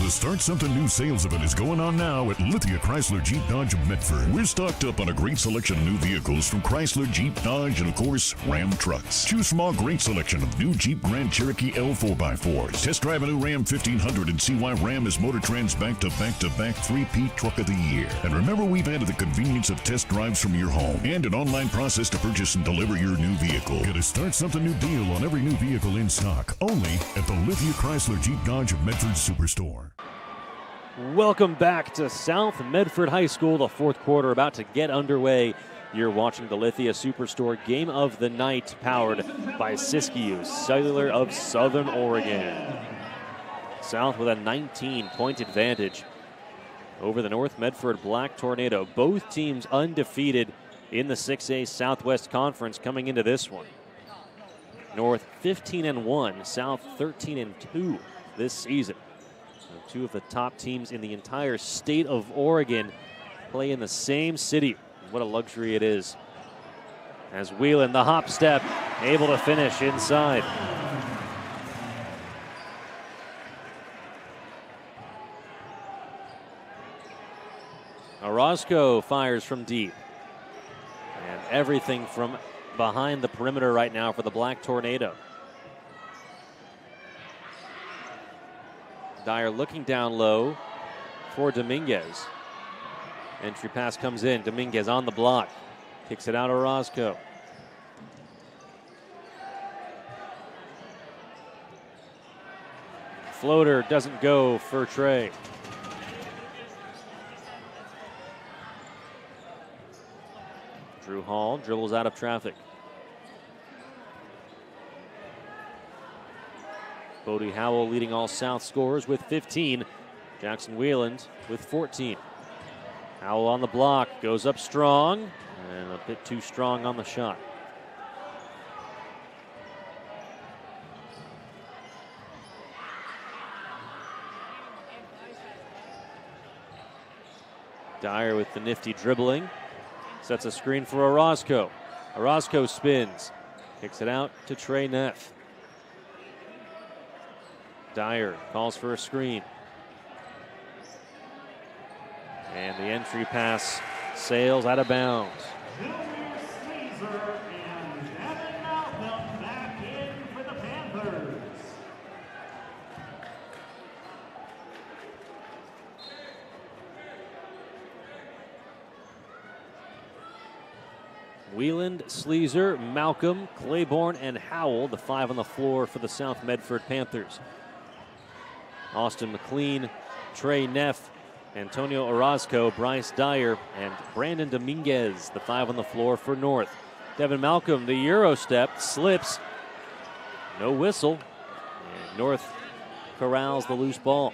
The Start Something New sales event is going on now at Lithia Chrysler Jeep Dodge of Medford. We're stocked up on a great selection of new vehicles from Chrysler, Jeep, Dodge, and of course, Ram trucks. Choose from our great selection of new Jeep Grand Cherokee L 4x4s. Test drive a new Ram 1500 and see why Ram is Motor Trend's back-to-back three-peat truck of the year. And remember, we've added the convenience of test drives from your home and an online process to purchase and deliver your new vehicle. Get a Start Something New deal on every new vehicle in stock, only at the Lithia Chrysler Jeep Dodge of Medford Superstore. Welcome back to South Medford High School. The fourth quarter about to get underway. You're watching the Lithia Superstore Game of the Night, powered by Siskiyou Cellular of Southern Oregon. South with a 19-point advantage over the North Medford Black Tornado. Both teams undefeated in the 6A Southwest Conference coming into this one. North 15-1, South 13-2 this season. Two of the top teams in the entire state of Oregon play in the same city. What a luxury it is. As Whelan, the hop step, able to finish inside. Orozco fires from deep. And everything from behind the perimeter right now for the Black Tornado. Dyer looking down low for Dominguez. Entry pass comes in. Dominguez on the block. Kicks it out Orozco. Floater doesn't go for Trey. Drew Hall dribbles out of traffic. Bodie Howell leading all South scorers with 15. Jackson Wheeland with 14. Howell on the block, goes up strong, and a bit too strong on the shot. Dyer with the nifty dribbling. Sets a screen for Orozco. Orozco spins. Kicks it out to Trey Neff. Dyer calls for a screen. And the entry pass sails out of bounds. Wheeland, Sleazer, Malcolm, Claiborne, and Howell, the five on the floor for the South Medford Panthers. Austin McLean, Trey Neff, Antonio Orozco, Bryce Dyer, and Brandon Dominguez, the five on the floor for North. Devin Malcolm, the Euro step, slips. No whistle. And North corrals the loose ball.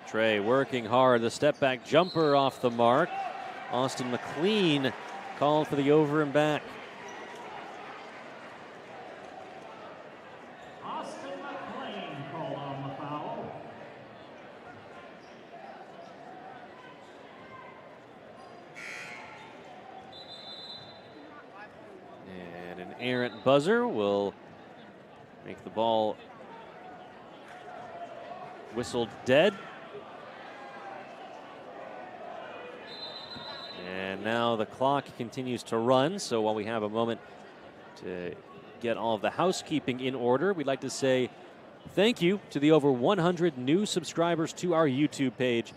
Trey working hard. The step back jumper off the mark. Austin McLean called for the over and back. Errant buzzer will make the ball whistled dead. And now the clock continues to run, so while we have a moment to get all of the housekeeping in order, we'd like to say thank you to the over 100 new subscribers to our YouTube page.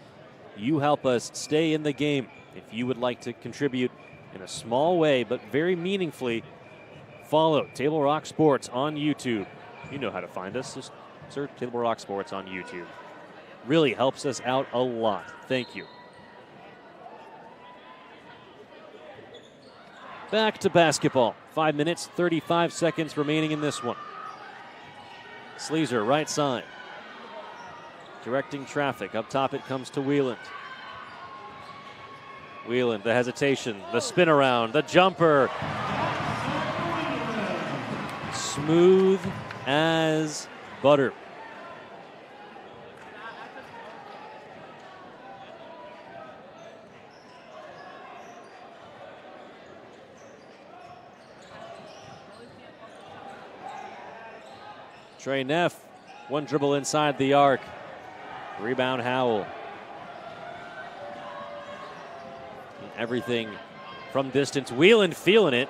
You help us stay in the game. If you would like to contribute in a small way but very meaningfully, follow Table Rock Sports on YouTube. You know how to find us. Just search Table Rock Sports on YouTube. Really helps us out a lot. Thank you. Back to basketball. 5 minutes, 35 seconds remaining in this one. Sleazer, right side. Directing traffic. Up top it comes to Wheeland. Wheeland, the hesitation, the spin around, the jumper. Smooth as butter. Trey Neff, one dribble inside the arc. Rebound Howell. Everything from distance. Wheeland feeling it.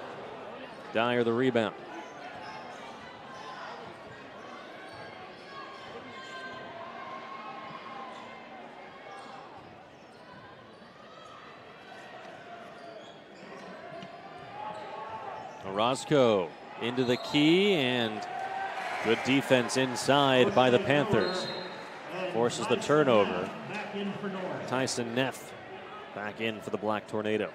Dyer the rebound. Orozco into the key, and good defense inside by the Panthers. Forces the turnover. Tyson Neff back in for the Black Tornado.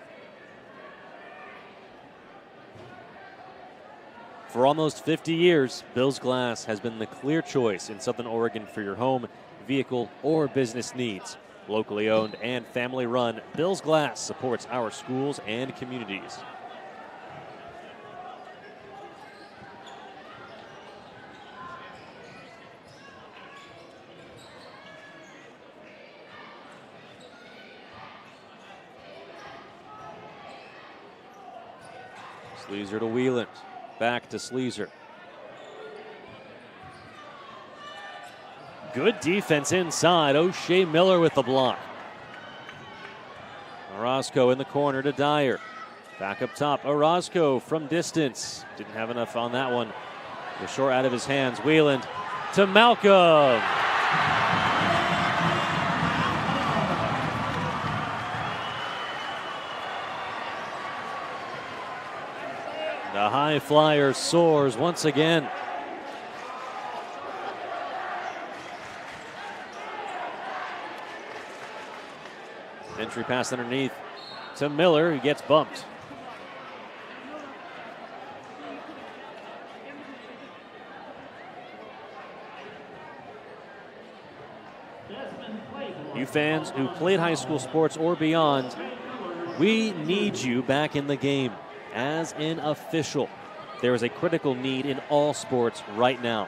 For almost 50 years, Bills Glass has been the clear choice in Southern Oregon for your home, vehicle, or business needs. Locally owned and family run, Bills Glass supports our schools and communities. Sleazer to Wheeland. Back to Sleazer. Good defense inside. O'Shea Miller with the block. Orozco in the corner to Dyer. Back up top. Orozco from distance. Didn't have enough on that one. The short out of his hands. Wheeland to Malcolm. The high flyer soars once again. Entry pass underneath to Miller, who gets bumped. You fans who played high school sports or beyond, we need you back in the game. As an official, there is a critical need in all sports right now.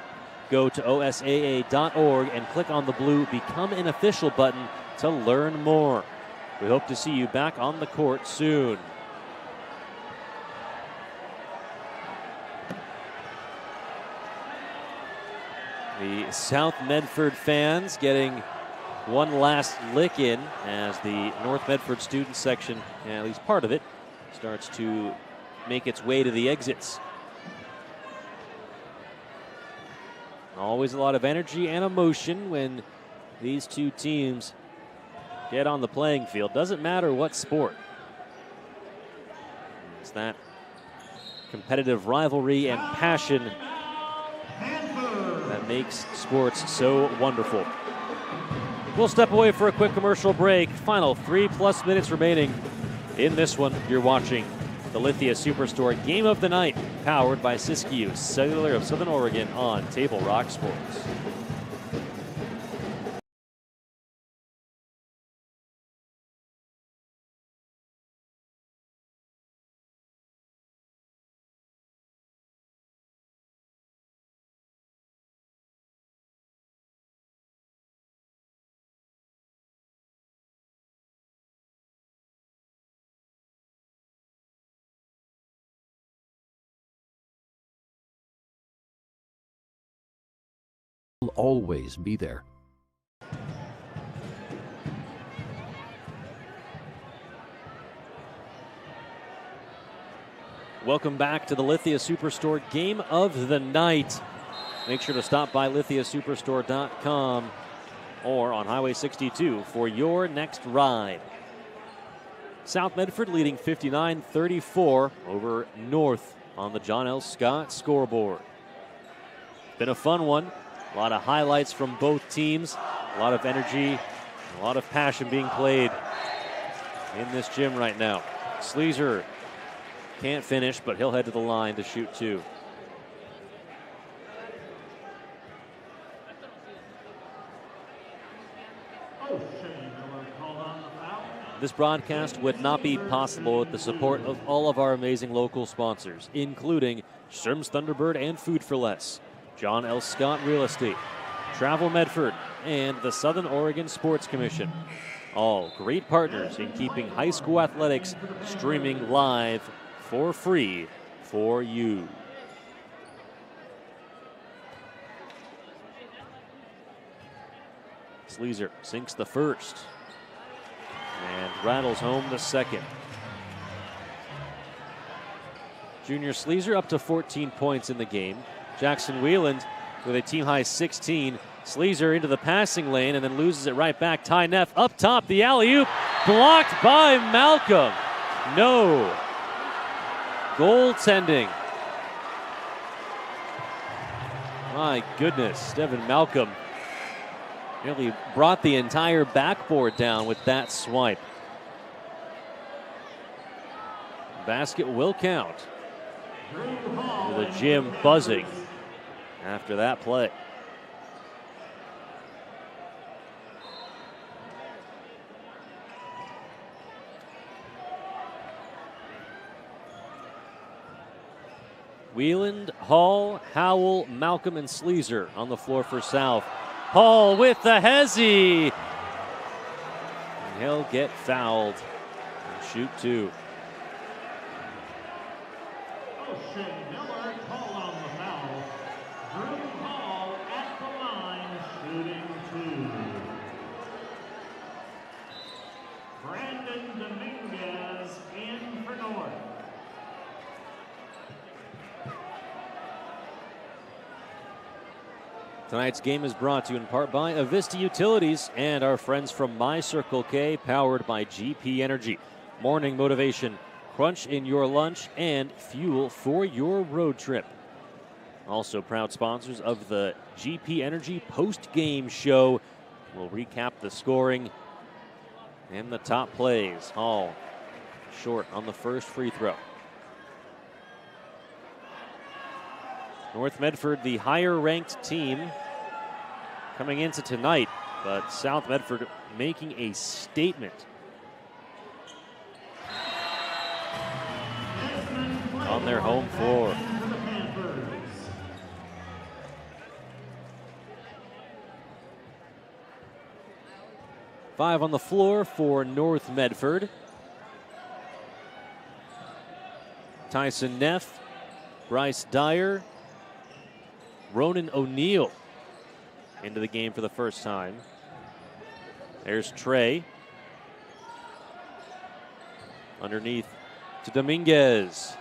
Go to osaa.org and click on the blue Become an Official button to learn more. We hope to see you back on the court soon. The South Medford fans getting one last lick in as the North Medford student section, at least part of it, starts to make its way to the exits. Always a lot of energy and emotion when these two teams get on the playing field. Doesn't matter what sport. It's that competitive rivalry and passion that makes sports so wonderful. We'll step away for a quick commercial break. Final 3+ minutes remaining in this one. You're watching the Lithia Superstore Game of the Night, powered by Siskiyou Cellular of Southern Oregon on Table Rock Sports. Will always be there. Welcome back to the Lithia Superstore Game of the Night. Make sure to stop by lithiasuperstore.com or on Highway 62 for your next ride. South Medford leading 59-34 over North on the John L. Scott scoreboard. Been a fun one. A lot of highlights from both teams. A lot of energy, a lot of passion being played in this gym right now. Sleazer can't finish, but he'll head to the line to shoot two. This broadcast would not be possible with the support of all of our amazing local sponsors, including Sherm's Thunderbird and Food for Less, John L. Scott Real Estate, Travel Medford, and the Southern Oregon Sports Commission. All great partners in keeping high school athletics streaming live for free for you. Sleazer sinks the first and rattles home the second. Junior Sleazer up to 14 points in the game. Jackson Wheeland with a team-high 16. Sleazer into the passing lane and then loses it right back. Ty Neff up top, the alley-oop blocked by Malcolm. No. Goaltending. My goodness, Devin Malcolm nearly brought the entire backboard down with that swipe. Basket will count. The gym buzzing after that play. Wheeland, Hall, Howell, Malcolm, and Sleazer on the floor for South. Hall with the hezzy. And he'll get fouled and shoot two. Miller called on the foul. Drew Hall at the line, shooting two. Brandon Dominguez in for North. Tonight's game is brought to you in part by Avista Utilities and our friends from My Circle K, powered by GP Energy. Morning motivation, crunch in your lunch, and fuel for your road trip. Also proud sponsors of the GP Energy post-game show. We'll recap the scoring and the top plays. Hall short on the first free throw. North Medford, the higher-ranked team coming into tonight, but South Medford making a statement on their home floor. Five on the floor for North Medford. Tyson Neff, Bryce Dyer, Ronan O'Neill into the game for the first time. There's Trey. Underneath to Dominguez.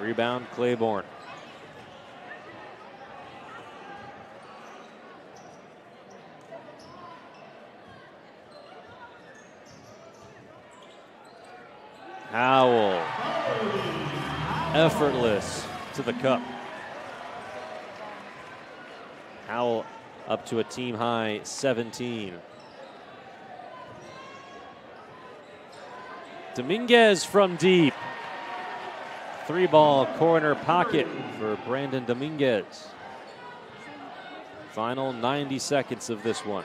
Rebound, Claiborne. Howell. Effortless to the cup. Howell up to a team high 17. Dominguez from deep. Three-ball corner pocket for Brandon Dominguez. Final 90 seconds of this one.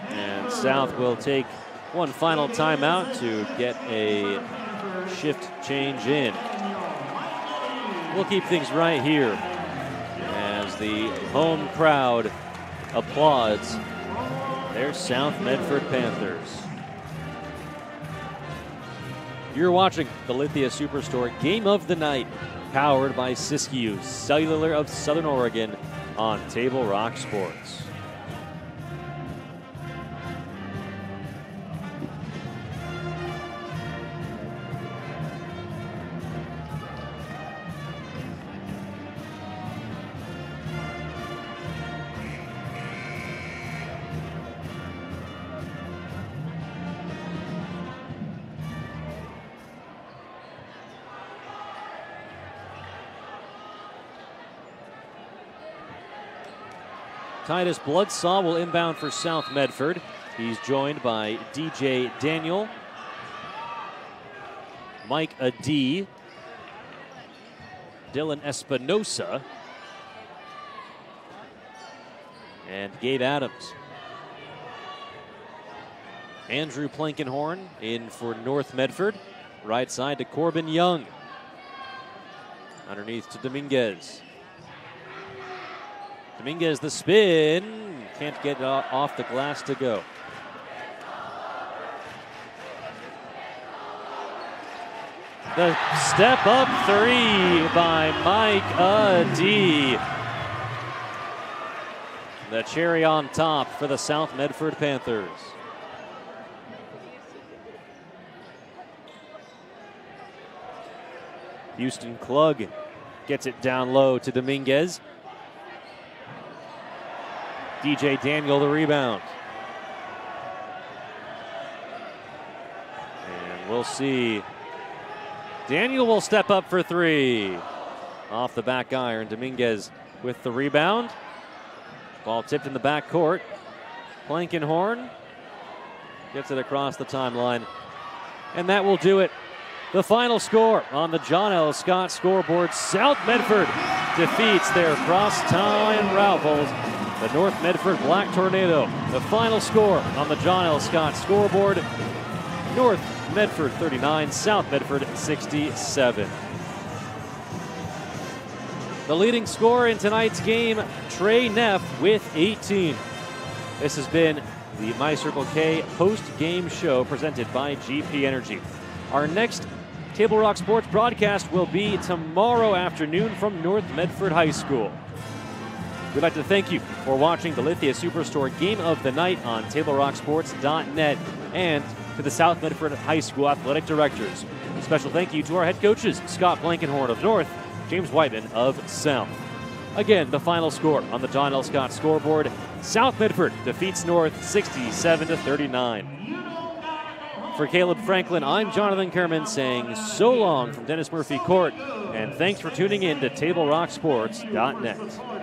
And South will take one final timeout to get a shift change in. We'll keep things right here as the home crowd applauds their South Medford Panthers. You're watching the Lithia Superstore Game of the Night, powered by Siskiyou Cellular of Southern Oregon on Table Rock Sports. Titus Bloodsaw will inbound for South Medford. He's joined by DJ Daniel, Mike Adee, Dylan Espinosa, and Gabe Adams. Andrew Plankenhorn in for North Medford. Right side to Corbin Young. Underneath to Dominguez. Dominguez, the spin. Can't get it off the glass to go. The step up three by Mike D. The cherry on top for the South Medford Panthers. Houston Klug gets it down low to Dominguez. DJ Daniel the rebound. And we'll see. Daniel will step up for three. Off the back iron, Dominguez with the rebound. Ball tipped in the back court. Blankenhorn gets it across the timeline. And that will do it. The final score on the John L. Scott scoreboard. South Medford defeats their crosstown rivals, the North Medford Black Tornado. The final score on the John L. Scott scoreboard. North Medford 39, South Medford 67. The leading scorer in tonight's game, Trey Neff with 18. This has been the My Circle K post-game show presented by GP Energy. Our next Table Rock Sports broadcast will be tomorrow afternoon from North Medford High School. We'd like to thank you for watching the Lithia Superstore Game of the Night on TableRockSports.net and to the South Medford High School Athletic Directors. A special thank you to our head coaches, Scott Blankenhorn of North, James Whiteman of South. Again, the final score on the John L. Scott scoreboard. South Medford defeats North 67-39. For Caleb Franklin, I'm Jonathan Kerman saying so long from Dennis Murphy Court, and thanks for tuning in to TableRockSports.net.